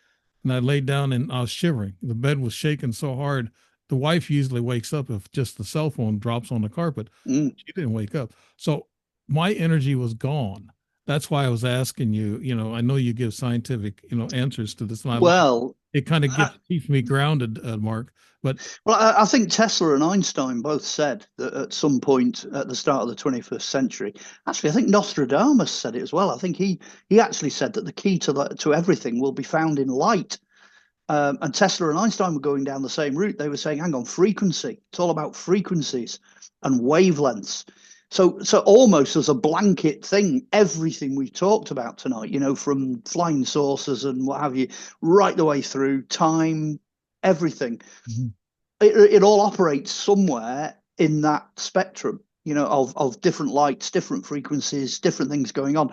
and I laid down and I was shivering. The bed was shaking so hard. The wife usually wakes up if just the cell phone drops on the carpet.
mm.
She didn't wake up. So my energy was gone. That's why I was asking you, I know you give scientific, answers to this, and I like
Well,
it kind of keeps me grounded, Mark. But
Well, I think Tesla and Einstein both said that at some point at the start of the 21st century. Actually, I think Nostradamus said it as well. I think he actually said that the key to everything will be found in light. And Tesla and Einstein were going down the same route. They were saying, "Hang on, frequency. It's all about frequencies and wavelengths." So almost as a blanket thing, everything we've talked about tonight, from flying saucers and what have you, right the way through time, everything
Mhm.
it all operates somewhere in that spectrum, of different lights, different frequencies, different things going on.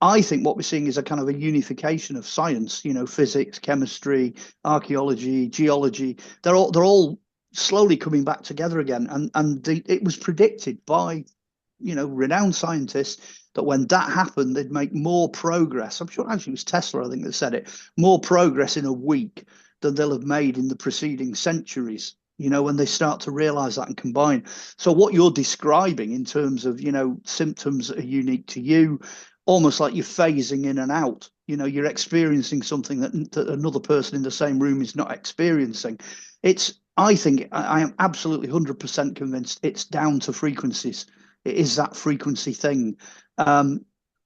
I think what we're seeing is a kind of a unification of science, physics, chemistry, archaeology, geology. They're all slowly coming back together again. And it was predicted by, renowned scientists that when that happened, they'd make more progress. I'm sure actually it was Tesla, I think, that said it, more progress in a week than they'll have made in the preceding centuries, when they start to realize that and combine. So what you're describing in terms of, symptoms that are unique to you, almost like you're phasing in and out, you're experiencing something that another person in the same room is not experiencing. I think I am absolutely 100% convinced it's down to frequencies. It is that frequency thing.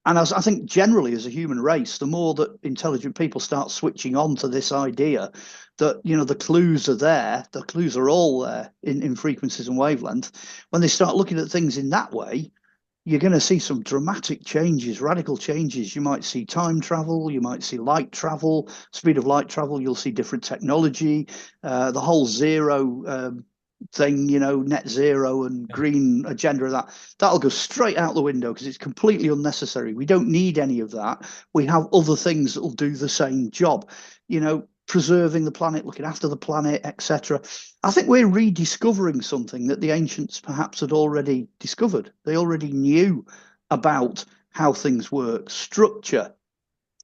And as I think generally as a human race, the more that intelligent people start switching on to this idea that, the clues are there, the clues are all there in frequencies and wavelength, when they start looking at things in that way, you're going to see some dramatic changes, radical changes. You might see time travel, you might see light travel, speed of light travel, you'll see different technology, the whole zero thing, net zero and
Yeah.
green agenda of that'll go straight out the window because it's completely unnecessary. We don't need any of that. We have other things that will do the same job, preserving the planet, looking after the planet, etc. I think we're rediscovering something that the ancients perhaps had already discovered. They already knew about how things work, structure,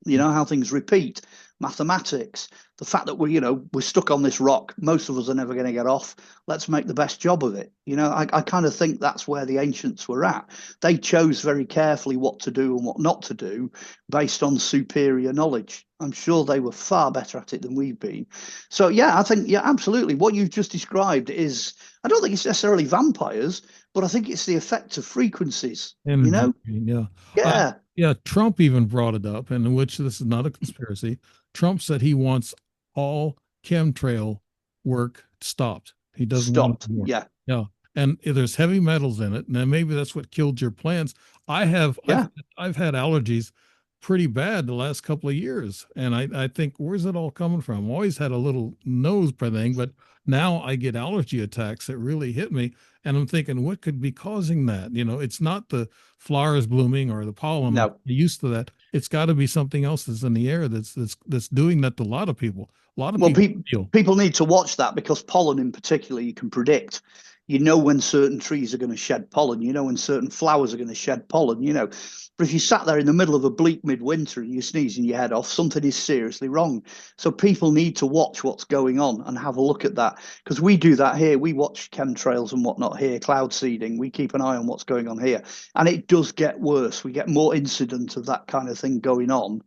how things repeat, mathematics, the fact that we're stuck on this rock. Most of us are never going to get off. Let's make the best job of it. I kind of think that's where the ancients were at. They chose very carefully what to do and what not to do based on superior knowledge. I'm sure they were far better at it than we've been. So yeah, I think, yeah, absolutely. What you've just described is, I don't think it's necessarily vampires, but I think it's the effect of frequencies,
Energy. Yeah. Uh,
Yeah,
yeah. Trump even brought it up, and in which this is not a conspiracy. Trump said he wants all chemtrail work stopped. He doesn't want it
stopped.
anymore.
Yeah,
Yeah. And there's heavy metals in it. And then maybe that's what killed your plants. I have, I've,
yeah.
I've had allergies pretty bad the last couple of years. And I think, where's it all coming from? I always had a little nose thing, but now I get allergy attacks that really hit me. And I'm thinking, what could be causing that? It's not the flowers blooming or the pollen. I'm
No.
used to that. It's got to be something else that's in the air that's doing that to a lot of people. A lot of
Well,
people feel.
people need to watch that because pollen, in particular, you can predict. You know when certain trees are going to shed pollen. You know when certain flowers are going to shed pollen. But if you sat there in the middle of a bleak midwinter and you're sneezing your head off, something is seriously wrong. So people need to watch what's going on and have a look at that because we do that here. We watch chemtrails and whatnot here, cloud seeding. We keep an eye on what's going on here, and it does get worse. We get more incident of that kind of thing going on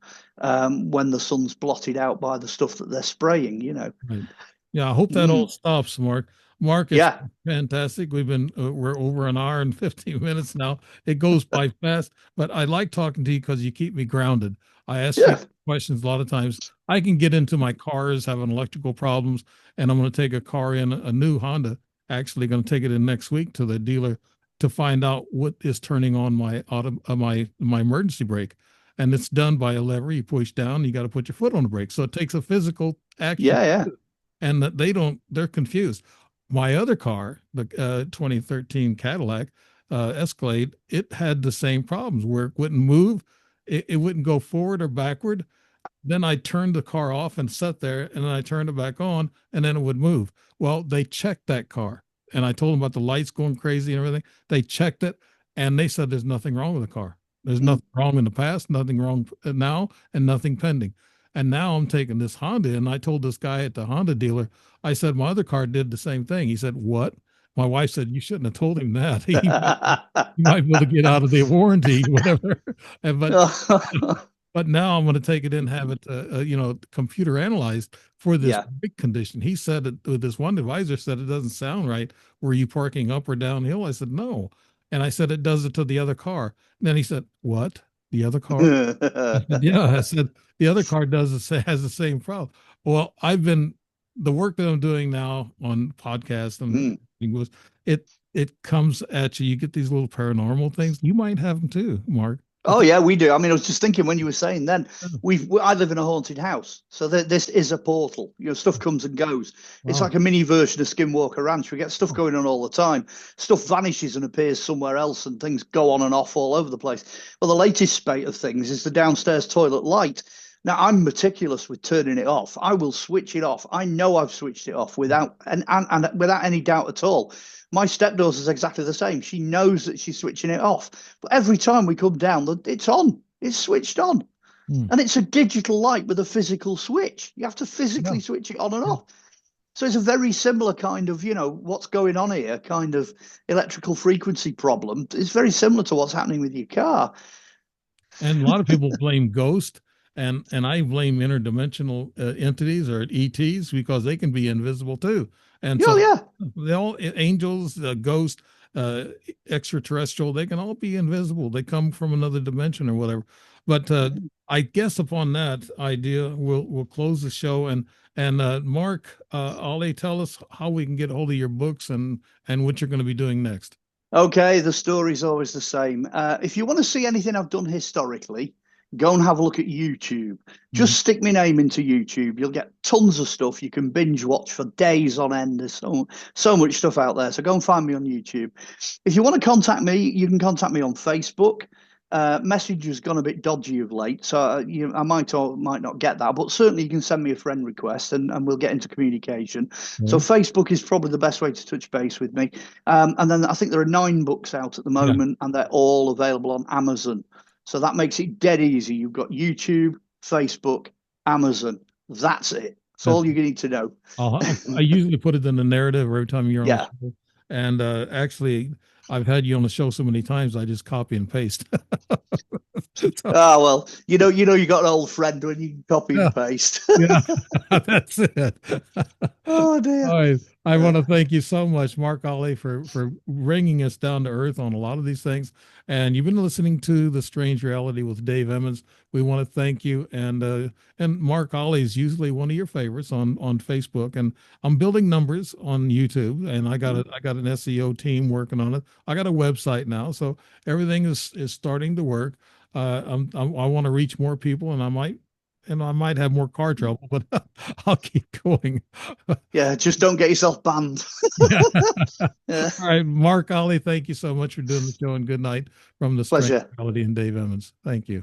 when the sun's blotted out by the stuff that they're spraying.
Right. Yeah, I hope that all
Mm,
stops, Mark. Mark, it's
yeah,
fantastic. We're over an hour and 15 minutes now. It goes by fast, but I like talking to you because you keep me grounded. I ask you
yeah,
questions a lot of times. I can get into my cars having electrical problems, and I'm going to take a car in, a new Honda, actually going to take it in next week to the dealer to find out what is turning on my my emergency brake. And it's done by a lever you push down, you got to put your foot on the brake. So it takes a physical action,
yeah, yeah.
and that they're confused. My other car, the 2013 Cadillac Escalade, it had the same problems where it wouldn't move, it wouldn't go forward or backward. Then I turned the car off and sat there, and then I turned it back on, and then it would move. Well, they checked that car, and I told them about the lights going crazy and everything. They checked it, and they said there's nothing wrong with the car. There's
Mm.
nothing wrong in the past, nothing wrong now, and nothing pending. And now I'm taking this Honda, and I told this guy at the Honda dealer, I said my other car did the same thing. He said, "What?" My wife said, "You shouldn't have told him that. He might be able to get out of the warranty, whatever." And but now I'm going to take it in, have it, computer analyzed, for this
Yeah.
brake condition. He said it with this one advisor said it doesn't sound right. Were you parking up or downhill? I said no. And I said it does it to the other car. And then he said, what? The other car? I said, yeah. I said the other car has the same problem. Well, I've been the work that I'm doing now on podcasts and
Mm.
English, it comes at you. You get these little paranormal things. You might have them too, Mark.
Oh yeah, we do. I mean, I was just thinking when you were saying then
Oh,
I live in a haunted house, so this is a portal. You know, stuff comes and goes. It's
wow.
like a mini version of Skinwalker Ranch. We get stuff going on all the time. Stuff vanishes and appears somewhere else, and things go on and off all over the place. Well, the latest spate of things is the downstairs toilet light. Now, I'm meticulous with turning it off. I will switch it off. I know I've switched it off without without any doubt at all. My stepdaughter's exactly the same. She knows that she's switching it off. But every time we come down, it's on. It's switched on.
Hmm.
And it's a digital light with a physical switch. You have to
Yeah,
physically switch it on and
yeah.
off. So it's a very similar kind of, what's going on here, kind of electrical frequency problem. It's very similar to what's happening with your car.
And a lot of people blame ghost, and I blame interdimensional entities or ETs because they can be invisible too. And
Oh,
so
yeah.
they all angels, ghost, uh, extraterrestrial, they can all be invisible. They come from another dimension or whatever. But I guess upon that idea, we'll close the show. And Mark Olly, tell us how we can get hold of your books and what you're going to be doing next.
Okay, the story's always the same. If you want to see anything I've done historically, go and have a look at YouTube.
Mhm.
Just stick my name into YouTube. You'll get tons of stuff. You can binge watch for days on end. There's so much stuff out there. So go and find me on YouTube. If you want to contact me, you can contact me on Facebook. Message has gone a bit dodgy of late, so I might or might not get that, but certainly you can send me a friend request and we'll get into communication. So
Yeah.
Facebook is probably the best way to touch base with me. And then I think there are 9 books out at the
Yeah.
moment, and they're all available on Amazon. So that makes it dead easy. You've got YouTube, Facebook, Amazon. That's it. That's
That's
all you need to know.
I usually put it in the narrative every time you're on the
Yeah.
show. And actually, I've had you on the show so many times, I just copy and paste. So,
Ah, well, you got an old friend when you can copy
yeah,
and paste.
yeah, that's it.
Oh
All
dear.
right. I want
Uh,
to thank you so much, Mark Olly, for bringing us down to earth on a lot of these things. And you've been listening to The Strange Reality with Dave Emmons. We want to thank you. And Mark Olly is usually one of your favorites on Facebook. And I'm building numbers on YouTube, and I got an SEO team working on it. I got a website now, so everything is starting to work. I want to reach more people, and I might have more car trouble, but I'll keep going.
yeah, just don't get yourself banned.
Yeah.
Yeah,
All right, Mark Olly, thank you so much for doing the show, and good night from the Strange
pleasure.
Reality and Dave Emmons. Thank you.